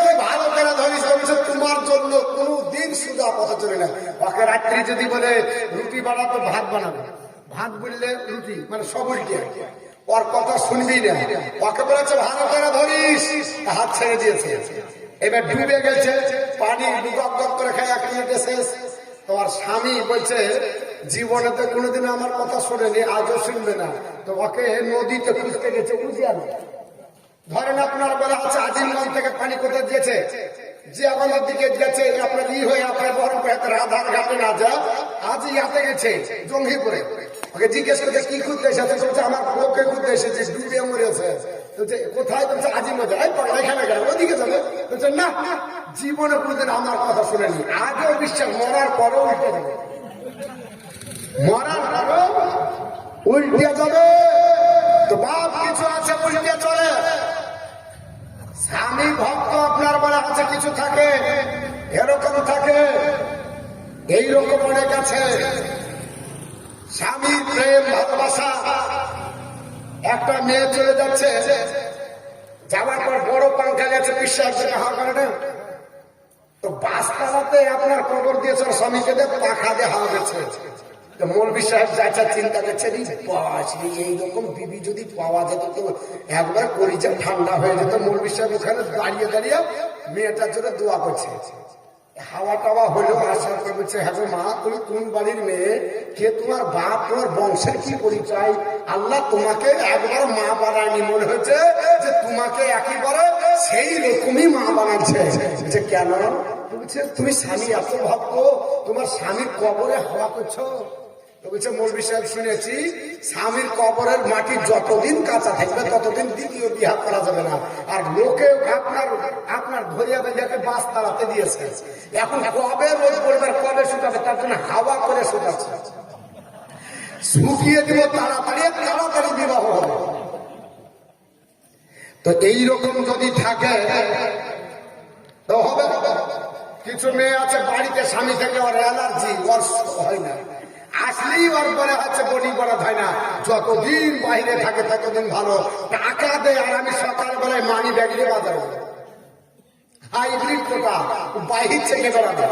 তুই ভালো করে ধরিস, তোমার জন্য কোনদিন সুদা পথে চলে না। ওকে রাত্রি যদি বলে রুটি বানাবো, ভাত বানাবো, ভাত বললে রুটি মানে সব উল্টে, ওর কথা শুনবি না। ওকে বলেছে ভালো করে ধরিস, হাত ছেড়ে দিয়েছে, এবার ডুবে গেছে, পানি ডুবাক করে খায় 1 মিনিটে শেষ। তোমার স্বামী বলছে জীবনে তো কোনোদিন আমার কথা শোনেনি, আজও শুনবে না, তো ওকে নদীতে খুঁজতে গেছে উজিয়ার। ধরেন আপনার বলা আছে আজিমগঞ্জ থেকে পানি কোথায় দিয়েছে, যে আমাদের দিকে গেছে আপনার হয়ে আপনার বহন করে রাধার ঘাটে না যা, আজ ইয়াতে গেছে জঙ্গিপুরে। ওকে জিজ্ঞেস করছে কি খুঁজতে এসেছে, বলছে আমার বউকে খুঁজতে এসেছে, ডুবে মরেছে। কোথায়? বলছে আজিমগঞ্জ। এখানে গেল, ওদিকে যাবে। বলছে না, জীবনে কোনদিন আমার কথা শুনেনি, আগেও বিশ্বাস, মরার পরেও উল্টে যাবে, মরার পরেও উল্টে যাবে। তো বাপ কিছু আছে উল্টে চলে। স্বামী ভক্ত আপনার বলা আছে কিছু থাকে, এরকম থাকে, এইরকম অনেক আছে। স্বামী প্রেম ভালোবাসা, একটা মেয়ে চলে যাচ্ছে, যাওয়ার পর বড় পাঙ্খা গেছে, বিশ্বাস হাওয়া করে না, তো বাসতলাতে আপনার কবর দিয়েছে স্বামীকে দিয়ে, পাখা দিয়ে হাওয়া গেছে। মৌলবী সাহেব যাচ্ছা চিন্তা করছে, এইরকম বিবি যদি পাওয়া যেত তো একবার কলিজা ঠান্ডা হয়ে যেত। মৌলবী সাহেব ওখানে দাঁড়িয়ে দাঁড়িয়ে মেয়েটার জন্য দোয়া করছে। হাওয়া টাওয়া হলো, আসার পর বলছে হ্যাঁ মা তুমি কোন বাড়ির মেয়ে, কে তোমার বাপ, তোমার বংশের কি পরিচয়? আল্লাহ তোমাকে একবার মা বানায়নি, মনে হচ্ছে যে তোমাকে একেবারে সেই রকমই মা বানাচ্ছে। যে কেন? বলছে তুমি স্বামী এত ভক্ত, তোমার স্বামীর কবরে হাওয়া করছো। বলছে মৌলবী সাহেব শুনেছি স্বামীর কবরের মাটি যতদিন কাঁচা থাকবে ততদিন দ্বিতীয় বিবাহ করা যাবে না। আর লোকে আপনার ধরিয়া বেঁধে বাস তাড়াতে দিয়েছে, এখন কবে রোদ পড়বে, কবে শুকাবে, তার জন্য হাওয়া করে শুকাচ্ছে। শুকিয়ে দিব তাড়াতাড়ি বিবাহ হবে। তো এইরকম যদি থাকে তো হবে। কিছু মেয়ে আছে বাড়িতে স্বামী থেকে ওর অ্যালার্জি, ওর হয় না, আসলেই ওর বলে হচ্ছে বডি বড় হয় না, যতদিন বাইরে থাকে ততদিন ভালো, টাকা দেয়। আর আমি সকালবেলায় মানি ব্যাগ দিয়ে বাজার হাইব্রিড কোটা বাহির থেকে বেড়াবে।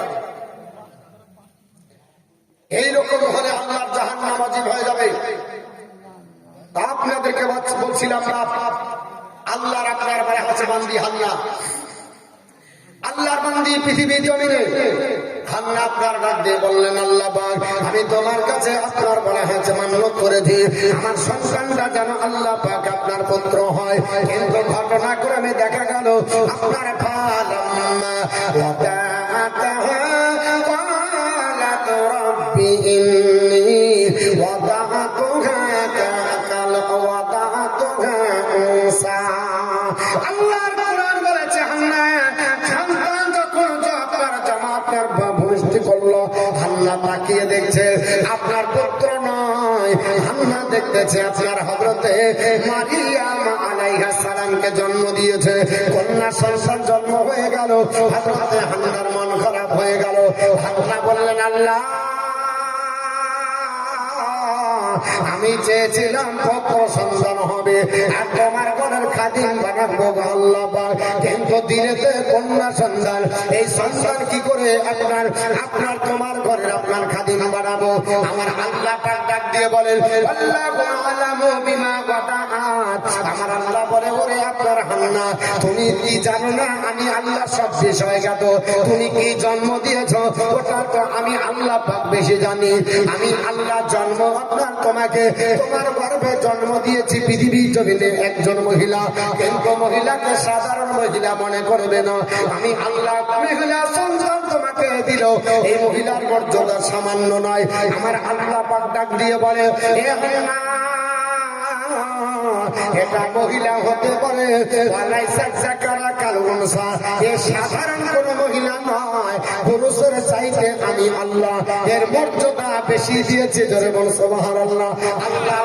এইরকম হলে আল্লাহর জাহান্নামাজি হয়ে বলছিলাম আল্লাহর আপনার বারে আছে বান্দি হাল্লা, আল্লাহর বান্দি পৃথিবী জমিনে হাল্লা আপনার ডাক দিয়ে বললেন, আল্লাহ পাক আমি তোমার কাছে আপনার বলা হয়েছে মান্যত করেছি আমার সন্তানরা যেন আল্লাহ পাক আপনার পুত্র হয়। কিন্তু ঘটনাক্রমে দেখা গেল আপনার ফালাম্মা ওয়াদাআতাহা ক্বালাত রাব্বি ইন্নী ওয়াদাআতুহা কাল ওয়াদাআতুহা উনসা। আল্লাহর কোরআন বলেছে হান্না সন্তান যখন আপনার জামা আপনার ভূমিষ্ঠি করলো, হান্না তাকিয়ে দেখছে আপনার পুত্র নয়, হান্না দেখতেছে আপনার হযরতে মারিয়াম আলাইহিস সালামকে জন্ম দিয়েছে। কন্যা সন্তান জন্ম হয়ে গেল, হযরতে হান্নার মন খারাপ হয়ে গেল। হান্না বললেন, আল্লাহ আমি চেয়েছিলাম পুত্র সন্তান হবে আর তোমার ঘরের খাদিম বানাবো আল্লাহ পাক, কিন্তু দিনেতে কন্যা সন্তান, এই সন্তান কি করে আপনার আপনার তোমার ঘরের আপনার খাদিম বানাবো? আমার আল্লাহ পাক ডাক দিয়ে বলেন, আল্লাহু আলামু বিমা ওয়াদাআত। আমার আল্লাহ বলে, ওরে আপনার হান্না তুমি কি জানো না আমি আল্লাহ সব বিষয় জ্ঞাত, তুমি কি জন্ম দিয়েছো ওটা তো আমি আল্লাহ পাক বেশি জানি। আমি আল্লাহ জন্ম আপনার তোমাকে তোমার গর্ভে জন্ম দিয়েছি পৃথিবীর জমিনে একজন মহিলা, কিন্তু মহিলাকে সাধারণ মহিলা মনে করবে না। আমি আল্লাহ মহিলা সন্তান তোমাকে দিল, এই মহিলার মর্যাদা সামান্য নয়। আমার আল্লাহ পাক ডাক দিয়ে বলে, হে হান্না এটা মহিলা হতে পারে, সাধারণ কোন মহিলা নয়, পুরুষের চাইতে আমি আল্লাহ এর মর্যাদা বেশি দিয়েছি। ধরে বল সুবহানাল্লাহ। আল্লাহ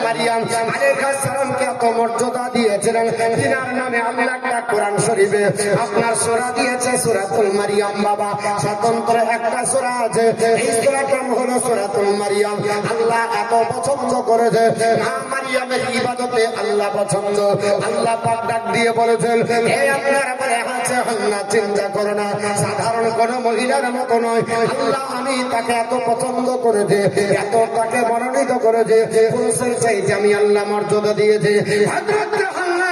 মারিয়াম আলাইহিস সালামকে এত মর্যাদা দিয়েছিলেন, তিনার নামে আল্লাহ একটা কোরআন শরীফে আপনার সূরা দিয়েছে সূরাতুল মারিয়াম। বাবা স্বতন্ত্র একটা সূরা আছে, এই সূরাটার নাম হলো সূরাতুল মারিয়াম। আল্লাহ এত পছন্দ করেছে মা মারিয়ামের ইবাদতে আল্লাহ পছন্দ। আল্লাহ পাক ডাক দিয়ে বলেছেন, হে আপনার বলে আছে হান্না চিন্তা করো না, সাধারণ কোন মহিলার মতো নয়। আল্লাহ আমি তাকে এত পছন্দ করেছে, এত তাকে মনোনীত করেছে, পুরুষের চাইতে আমি আল্লাহ মর্যাদা দিয়েছে। হযরত হান্না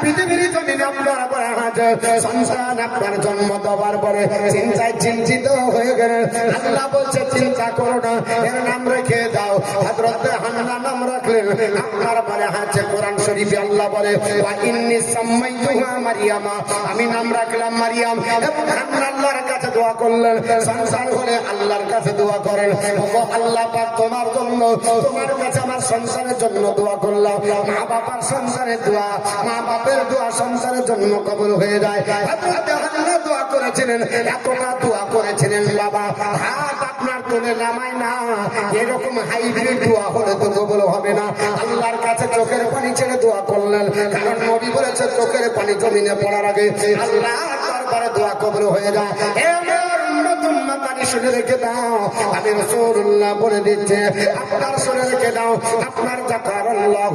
পৃথিবীর জমিনে আপনার বলে আছে সন্তান আপনার জন্ম দেওয়ার পরে চিন্তায় চিন্তিত হয়ে গেলেন। আল্লাহ বলছে চিন্তা করো না, এর নাম রেখে দাও। হযরত হান্না নাম রাখলেন আপনার বলে আছে কোরআন শরীফে আল্লাহ বলে, ওয়া ইন্নী সাম্মাইতুহা মারিয়ামা, আমি নাম রাখলাম মারিয়াম। এবং হান্না আল্লাহর কাছে দোয়া করলেন, সন্তান হলে আল্লাহর কাছে দোয়া করেন, ও আল্লাহ পাক তোমার জন্য তোমার কাছে আমার সন্তানের জন্য দোয়া করলাম। মা বাবার সন্তানের দোয়া, মা বাপের দোয়া সন্তানের জন্য কবুল হয়ে যায়। হযরত হান্না দোয়া করেছিলেন, এতটা দোয়া করেছিলেন বাবা হাত আপনার তুলে নামায় না, এরকম হাইব্রিড দোয়া হলে তো কবুল হবে না। আল্লাহর কাছে চোখের পানি ছেড়ে দোয়া করলেন, কারণ নবী বলেছে চোখের পানি জমিনে পড়ার আগে আল্লাহ দরবারে দোয়া কবুল হয়ে যায়। শুনে রেখে দাও, আমি রাসূলুল্লাহ বলে দিচ্ছে আপনার শুনে রেখে দাও, আপনার যাকারাল্লাহ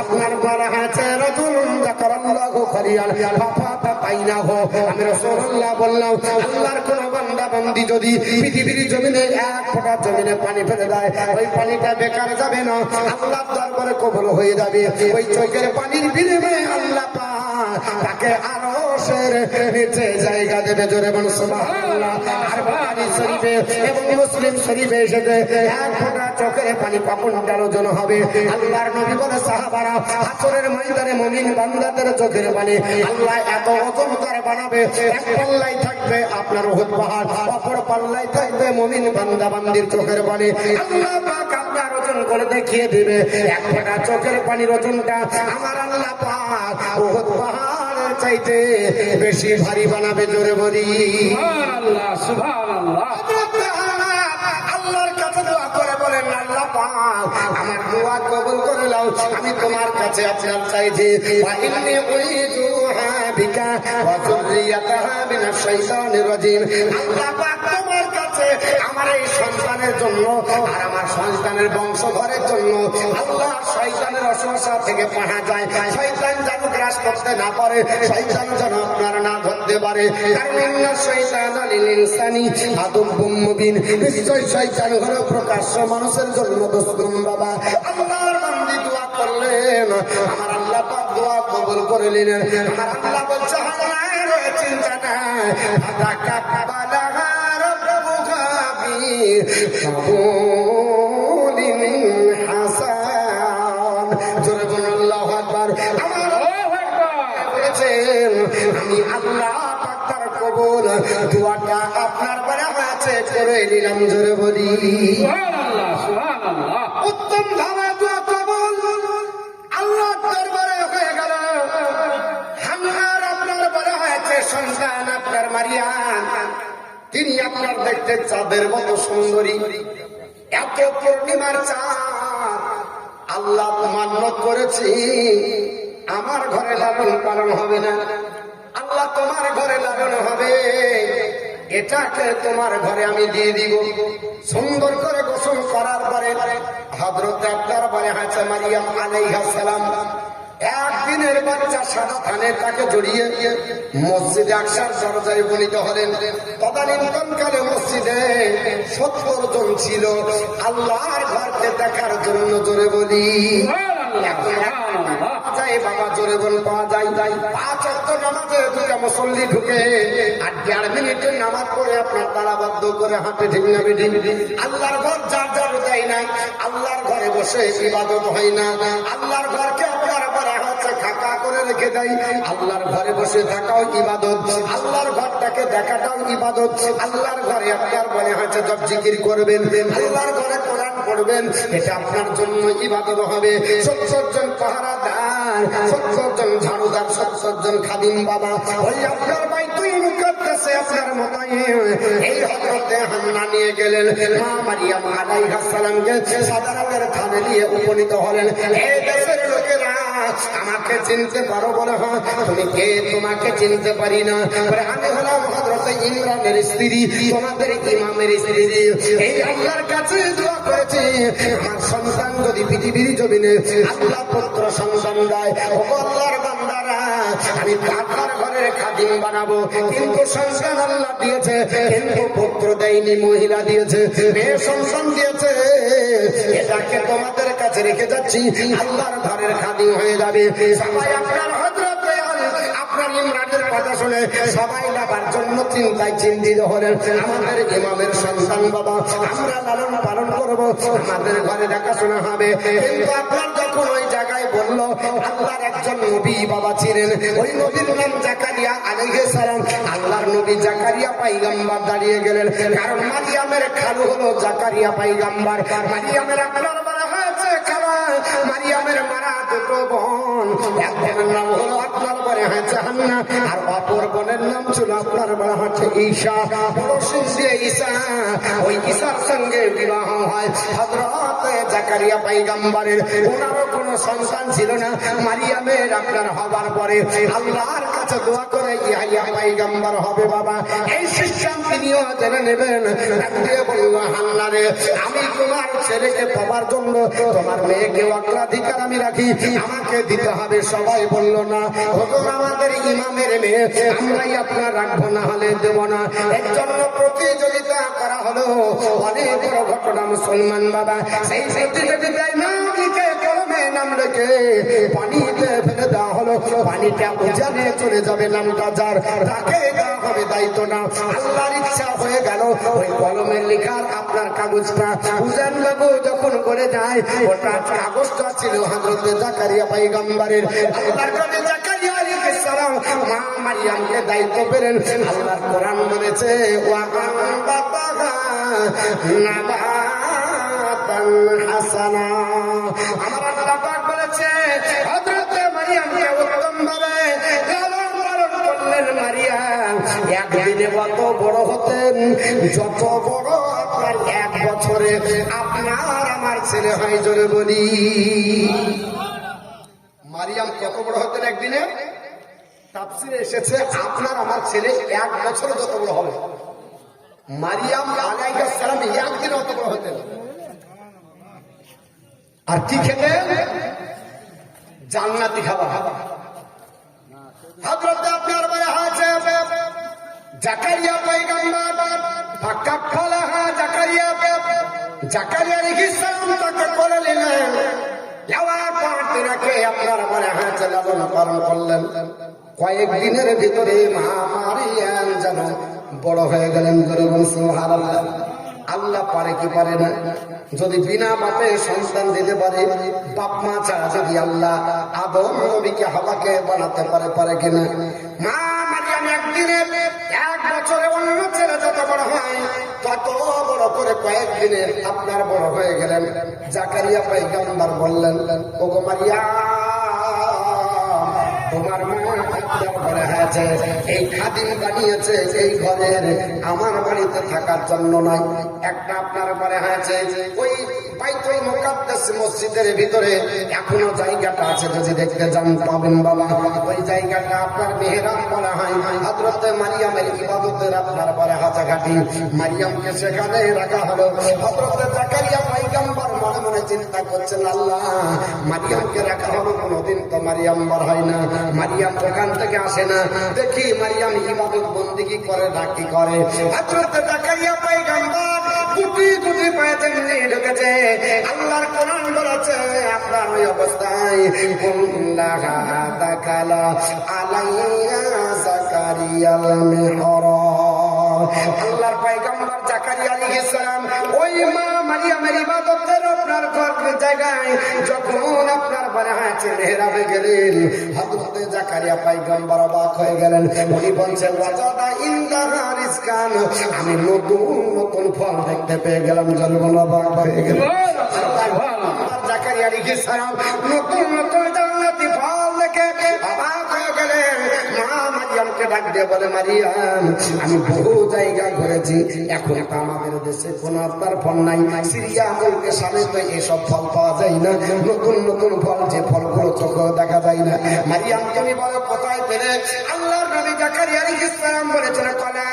আপনার বলা আছে রাজুলুন যাকারাল্লাহু খালিয়ান ফাফাতা পাইনাহু। আমি রাসূলুল্লাহ বললাম আল্লাহর কোন বান্দা বান্দি যদি পৃথিবীর জমিনে এক ফোঁটা জমিনে পানি ফেলে দেয়, ওই পানিটা বেকার যাবে না, আল্লাহর দরবারে কবুল হয়ে যাবে। ওই চোখের পানির বিনিময়ে আল্লাহ পাক তাকে আরশের নিচে জায়গা দেবে। জোরে বল সুবহানাল্লাহ। আর বুখারী শরীফে এবং মুসলিম শরীফে এসেছে এক ফোঁটা চোখের পানি কখন ওজন হবে? আল্লাহর নবী বলে সাহাবারা হাসরের ময়দানে মুমিন বান্দাদের চোখের পানি আল্লাহ এত ওজনদার বানাবে, এক পাল্লায় থাকবে আপনার উহুদ পাহাড়, অপর পাল্লায় থাকবে মুমিন বান্দা বান্দির চোখের পানি। আল্লাহ পাক আপনার ওজন করে দেখিয়ে দিবে, এক ফোঁটা চোখের পানির ওজনটা আমার আল্লাহ পাক উহুদ পাহাড়ের চাইতে বেশি ভারী বানাবে। জোরে বলি সুবহানাল্লাহ, সুবহানাল্লাহ। আল্লাহর কাছে দোয়া করে বলেন, আল্লাহ পাক আমার দোয়া কবুল করে নাও, আমি তোমার কাছে আপনার চাইছি। ওয়া ইন্নী উইযুহা বিকা ওয়া যুররিয়াতাহা মিনাশ শাইতানির রাজীম। আল্লাহ পাক তোমার কাছে আমার এই সন্তানের জন্য আর আমার সন্তানের বংশধরের জন্য আল্লাহ শয়তানের ওয়াসওয়াসা থেকে পানা যায়, শয়তান যেন গ্রাস করতে না পারে, শয়তান যেন আপনার না ধরতে পারে। কারণ ইন্না শাইতানা লিল ইনসানি আদুব্বুম মুবিন, নিশ্চয় শয়তান হলো প্রকাশ্য মানুষের জন্য দুশমন। বাবা আল্লাহর বান্দি দোয়া করলেন, আমার করলেন। আমার আল্লাহ বলছে হাজার চিন্তা নাই ফাতাকাব্বালাহা রাব্বুকা বিকবুলিন হাসান। জোরে বলুন আল্লাহু আকবার। আমার বলেছেন আমি আল্লাহ পাক তার কবুল দোয়াটা আপনার বলা হয়েছে করে নিলাম। জোরে বলি সুবহানাল্লাহ, সুবহানাল্লাহ। উত্তম ভাবে দোয়া কবুল আল্লাহ দরবারে হয়ে গেল। হান্নার আপনার বলা হয়েছে সন্তান আপনার মারিয়াম, তিনি আপনার দেখতে চাঁদের মতো সুন্দরী, এত পূর্ণিমার চাঁদ। আল্লাহ মান্যত করেছি আমার ঘরে লালন পালন হবে না, আল্লাহ তোমার ঘরে লালন হবে, এটাকে তোমার ঘরে আমি দিয়ে দিব। সুন্দর করে গোসল করার পরে হযরত আপনার বলে হাজা মারিয়াম আলাইহিস সালাম একদিনের বাচ্চা সাদা থানে তাকে জড়িয়ে মসজিদে আকসার দরজায় উপনীত হলেন। তদানীন্তনকালে মসজিদে 70 জন ছিল আল্লাহর ঘরকে দেখার জন্য। জোরে বলি বাবা, জোরে বল পাওয়া যায়। 5 ওয়াক্ত নামাজে 2টা মুসল্লি ঢুকে আর 1.5 মিনিটের নামাজ পড়ে আপনার তালাবদ্ধ করে হাঁটে। ঠিক না বেঠিক? আল্লাহর ঘর যার যার দেয় না, আল্লাহর ঘরে বসে ইবাদত হয় না। আল্লাহর ঘরকে আপনার বলা হচ্ছে খাকা করে রেখে দেয়। আল্লাহর ঘরে বসে থাকাও ইবাদত, আল্লাহর ঘরটাকে দেখাটাও ইবাদত। আল্লাহর ঘরে আপনার বলে হচ্ছে জব জিকির করবেন, আল্লাহর ঘরে কোরআন পড়বেন, এটা আপনার জন্য ইবাদত হবে। 70 জন পাহারাদার, 70 জন ঝাড়ুদার, 70 জন খাদিম বাবা ওই আপনার বাইতুল মুকাদ্দাসে আপনার মোতায়েন এই হযরতে হান্না নিয়ে গেলেন। মা মারিয়াম আলাইহিস সালামকে সাদা রঙের থানে নিয়ে উপনীত হলেন। এই দেশের লোকেরা আমাকে চিনতে পারো? বলে হ্যাঁ। তুমি কে? তোমাকে চিনতে পারি না। আমি হলাম হযরতে ইমরানের স্ত্রী, তোমাদের ইমামের স্ত্রী। এই আল্লাহর কাছে দোয়া করেছি আমার সন্তান যদি পৃথিবীর জমিনে আল্লাহ পুত্র সন্তান দেয়, ও আল্লাহর বান্দারা আমি আপনার ঘরের খাদিম বানাবো। কিন্তু সন্তান আল্লাহ দিয়েছে, কিন্তু পুত্র দেয়নি, মহিলা দিয়েছে, মেয়ে সন্তান দিয়েছে। এটাকে তোমাদের কাছে রেখে যাচ্ছি, আল্লাহর ঘরের খাদিম হয়ে যাবে। সবাই আপনার হযরতে আপনার ইমরানের কথা শুনে সবাই লাভার জন্য চিন্তিত হলেন। আমাদের ইমামের সন্তান বাবা, আমরা লালন পালন করবো, আমাদের ঘরে দেখাশোনা হবে। কিন্তু আপনার যখন ওই জায়গায় বলল আল্লাহর একজন নবী বাবা ছিলেন, ওই নবীর নাম জাকারিয়া আলাইহিস সালাম। আল্লাহর নবী জাকারিয়া পয়গম্বর দাঁড়িয়ে গেলেন, কারণ মারিয়ামের খালু হলো জাকারিয়া পয়গম্বর। মারিয়ামের আপনার বলা হয়েছে খালা, মারিয়ামের মারা 2 বোন, এক বোনের নাম হলো আপনার বলে হয়েছে হান্না, আর অপর বোনের নাম ছিল আপনার বলা হচ্ছে ঈসা। ঈসা, ওই ঈসার সঙ্গে বিবাহ হয় হযরত জাকারিয়া পয়গম্বরের। ওনারও কোনো সন্তান ছিল না। মারিয়ামের আপনার হবার পরে আল্লাহর কাছে দোয়া করে ইয়াহইয়া পয়গম্বর হবে বাবা। এই সিস্টেম তিনিও জেনে নেবেন। দিয়ে বলল হান্না রে, আমি তোমার ছেলেকে পাবার জন্য তোমার মেয়েকে অগ্রাধিকার আমি রাখি, আমাকে দিতে হবে। সবাই বলল না হুজুর, আমাদের ইমামের মেয়ে, আমরাই আপনার রাখবো, না হলে দেব না। এর জন্য প্রতিযোগিতা করা হলো। অনেক বড় ঘটনা মুসলমান বাবা। সেই প্রতিযোগিতায় নাম লিখে কলমে নাম রেখে পানিতে ফেলে দেওয়া হলো। পানিটা উজানে চলে যাবে, নামটা যার তাকে দেওয়া হবে দায়িত্ব না। আল্লাহর ইচ্ছা হয়ে গেল ওই কলমের লেখার আপনার কাগজটা উজান বাবু যখন করে যায়, ওটা কাগজটা ছিল হযরতে জাকারিয়া পয়গম্বরের। আল্লাহর কাছে জাকারিয়া আলাইহিস সালাম মা মারিয়ামকে দায়িত্ব পেলেন। আল্লাহর কোরআন বলেছে ওয়া আনবাতাহা নাবাতান হাসানা। আমার আল্লাহ পাক বলেছে হযরতে মারিয়ামকে উত্তম ভাবে লালন পালন করলেন। মারিয়াম একদিনে কত বড় হতেন, যত বড় আপনার 1 বছরে আপনার আমার ছেলে হয়। জোরে বলি মারিয়াম কত বড় হতেন একদিনে? তাফসীরে এসেছে আপনার আমার ছেলে 1 বছরে যত বড় হবে। মারিয়াম আলাইহিস সালাম একদিনে অত বড় হতেন। আর কি খেতেন? জান্নাতি খাবার। হযরতে আপনার বলা হয়েছে জাকারিয়া পয়গম্বর ফাকাফালাহা জাকারিয়া, জাকারিয়া আলাইহিস সালাম তাকে কোলে নিলেন। যাওয়ার পর তিনাকে আপনার বলা হয়েছে হয়েছে, লালন পালন করলেন। কয়েকদিনের ভিতরে মা মারিয়াম যেন বড় হয়ে গেলেন। সুবহানাল্লাহ। আল্লাহ পারে কি পারে না? যদি বিনা বাপে সন্তান দিতে পারে, বাপ মা ছাড়া যদি আল্লাহ আদম নবীকে হাওয়াকে বানাতে পারে, পারে কিনা? মা মারিয়াম একদিনে, এক বছরে অন্য ছেলে যত বড় হয় তত বড় করে কয়েকদিনে আপনার বড় হয়ে গেলেন। জাকারিয়া পয়গম্বর বললেন, ওগো মারিয়াম, তোমার মা আপনার ঘরে হয়েছে, এই খাদিম বানিয়েছে এই ঘরের, আমার বাড়িতে থাকার জন্য নয়। একটা আপনার ঘরে হয়েছে, ওই বাইতুল মুকাদ্দাস মসজিদের ভিতরে এখনো জায়গাটা আছে, যদি দেখতে যান পাবেন বাবা। ওই জায়গাটা আপনার মেহরাব বলা হয়। হযরত মারিয়ামের ইবাদতের আপনার ঘরে হাজাঘাটি। মারিয়ামকে সেখানে রাখা হলো। হযরত জাকারিয়া পয়গম্বর মনে মনে চিন্তা করছেন, আল্লাহ, মারিয়ামকে রাখা হলো, কোনোদিন তো মারিয়াম বার হয় না, মারিয়াম ওখান থেকে আসে না, দেখি মারিয়াম ইবাদত বন্দেগী করে না কি করে। হযরত জাকারিয়া পয়গম্বর গুটি গুটি পায়ে নিয়ে ঢুকেছে। আল্লাহর কোরআন বলেছে আপনার ওই অবস্থায়, কুল্লাহা দাখালা আলাইয়া জাকারিয়াল মিহরাব। আল্লাহর পয়গম্বর জাকারিয়া আলাইহিস সালাম ওই মা মারিয়ামের ইবাদতের আপনার ঘর জায়গায় যখন আপনার বানা হয়েছে মেহরাবে গেলেন, হযরত জাকারিয়া পয়গম্বর অবাক হয়ে গেলেন। উনি বলছেন, ওয়াজাদা ইনদাহা রিজকান, আমি নতুন নতুন ফল দেখতে পেয়ে গেলাম। জনগণ অবাক হয়ে গেল। জাকারিয়া আলাইহিস সালাম নতুন নতুন জান্নাতি ফল দেখে অবাক হয়ে গেলেন। মা মারিয়ামকে ডাক দিয়ে বলে, মারিয়াম, আমি বহু জায়গা ঘুরেছি, এখন তো আমাদের দেশে কোনো আপনার ফল নাই। সিরিয়া মুলকে সামনে তো এসব ফল পাওয়া যায় না, নতুন নতুন ফল, যে ফলগুলো চোখেও দেখা যায় না। মারিয়াম তুমি বলো কোথায় পেলে? আল্লাহর নবী জাকারিয়া আলাইহিস সালাম বলেছেন, কলা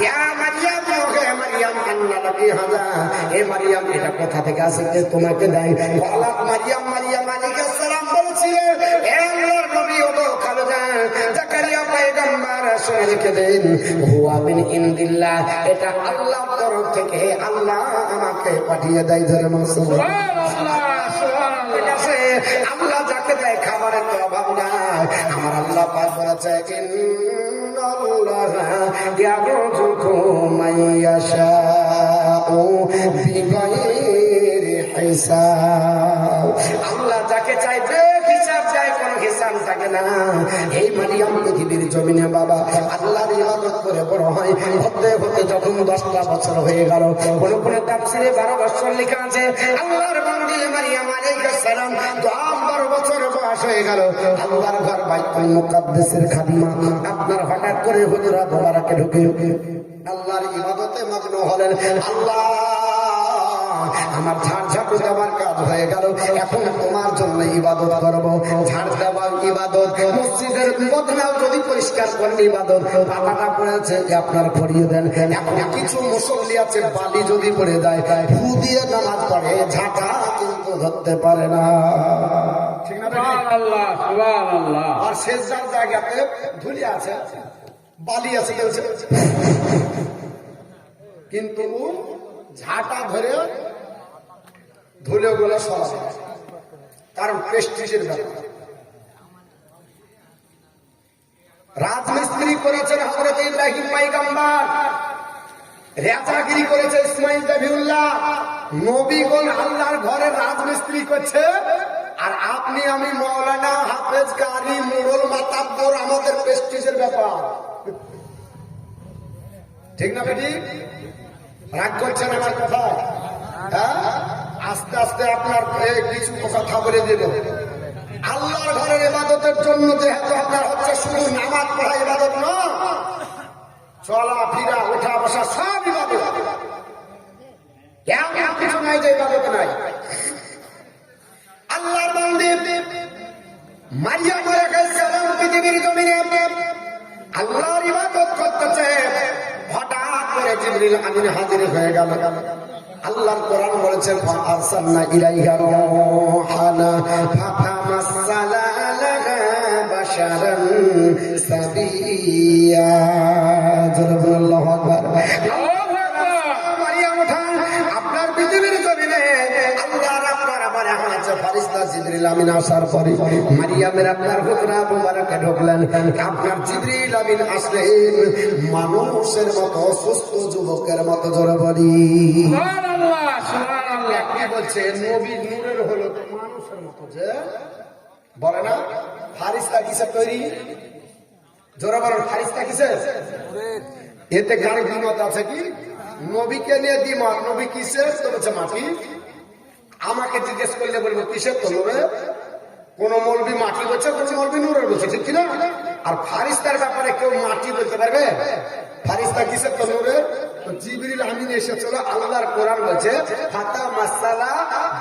ইয়া মারিয়াম, হে মারিয়াম, আল্লাহ নবী হাজা, হে মারিয়াম, এটা কোথা থেকে আসে, কে তোমাকে দেয়? কলা মারিয়াম, মারিয়াম আলাইহিস সালাম বলছিলেন, হে আল্লাহর নবী, ওগো খালেদা, জাকারিয়া পয়গম্বর শুনে রেখে দেন, হুয়া মিন ইনদিল্লাহ, এটা আল্লাহর তরফ থেকে, আল্লাহ আমাকে পাঠিয়ে দেয়। ধরে সুবহানাল্লাহ। আল্লাহ যাকে দেয় খাবারের তো অভাব নাই। আমার আল্লাহ পাক বলেছে, ইন্নাল্লাহা ইয়ারযুকু মাইয়াশাউ বিগাইরি হিসাব। আল্লাহ যাকে চাইবে হিসাব চাই, কোনো হিসাব থাকে না। এই মারিয়াম পৃথিবীর জমিনে বাবা আল্লাহর ইবাদত করে বড় হয়। হতে হতে যখন 10টা বছর হয়ে গেল, কোন কোন তাফসীরে 12 বছর লেখা আছে। আল্লাহর বান্দি মারিয়াম আলাইহিস সালাম 12 বছর বয়স হয়ে গেল। আল্লাহর ঘর বাইতুল মুকাদ্দাসের খাদিমা আপনার হঠাৎ করে হুজরা মোবারকে ঢুকে আল্লাহর ইবাদতে মগ্ন হলেন। আল্লাহ, আমার ঝাড় ঝাড়ু দেওয়ার কাজ হয়ে গেল, এখন তোমার জন্য ইবাদত করবো। ঝাড় দেওয়া ইবাদত, মসজিদের বদনাও যদি পরিষ্কার করেন ইবাদত, পাতাটা পড়েছে আপনার পড়িয়ে দেন। এখন কিছু মুসল্লি আছে, বালি যদি পড়ে যায় ফু দিয়ে নামাজ পড়ে, ঝাঁটা কিন্তু ধরতে পারে না, ঠিক না? সুবহানাল্লাহ, সুবহানাল্লাহ। আর শেষদার জায়গাতে ধুলি আছে, বালি আছে, কিন্তু ঝাঁটা ধরে ধুলে গুলো সরাবে, কারণ প্রেস্টিজের ব্যাপার। রাজমিস্ত্রি করেছেন হযরত ইব্রাহিম পয়গম্বর, রেজাগিরি করেছে ইসমাইল নবিউল্লাহ, নবীগণ আল্লাহর ঘরে রাজমিস্ত্রি করছে, আর আপনি আমি মাওলানা, হাফেজ, কারি, মুরল, মাতাব্বর, আমাদের প্রেস্টিজের ব্যাপার, ঠিক না বেটি? রাগ করছেন আমার কথায়? হ্যাঁ, আস্তে আস্তে আপনার কিছু কথা বলে দেব। আল্লাহর ঘরের ইবাদতের জন্য যেহেতু আপনার হচ্ছে শুধু নামাজ পড়া ইবাদত নয়, চলা ফিরা ওঠা বসা সব ইবাদত। এমন কিছু নাই যে ইবাদত নাই। আল্লাহর বান্দী মারিয়াম আলাইহিস সালাম পৃথিবীর জমিনে আল্লাহর ইবাদত করতেছে, হঠাৎ করে জিবরিল আমিন হাজির হয়ে গেল। আল্লাহর কোরআন বলেছেন, ফাআরসালনা ইলাইহা রূহানা ফাতামাসসালা লাহা বাশারান সাবিয়্যা। আল্লাহু আকবার। মারিয়াম ওঠা, আপনার পৃথিবীর জমিনে আল্লাহর আপনার বানানো আছে ফারিস্তা জিবরিল আমিন আসার পরে মারিয়ামের আপনার হুজরা মুবারকে ঢুকলেন। আপনার জিবরিল আমিন আসলেন মানুষের মতো, সুস্থ যুবকের মতো। জোরে বলি সুবহানাল্লাহ, সুবহানাল্লাহ। কি বলছে? নবী নূরের হলো তো মানুষের মতো, যে বলে না ফারিস্তা কিসের তৈরি? জোরে বলেন, ফারিস্তা কিসের? এতে গাড়ি দ্বিমত আছে কি? নবীকে নিয়ে দ্বিমত। নবী কিসের? তো বলছে মাটি। আমাকে জিজ্ঞেস করলে বলবো কিসের? তো নূরে। কোন মৌলবি মাটি বলছে, কোন মৌলবি নূরের বলছে, ঠিক কিনা? আর ফারিস্তার ব্যাপারে কেউ মাটি বলতে পারবে? ফারিস্তা কিসের? তো নূরের। তো জিবরিল আমিন এসেছিল। আল্লাহর কোরআন বলছে ফাতা মাসালা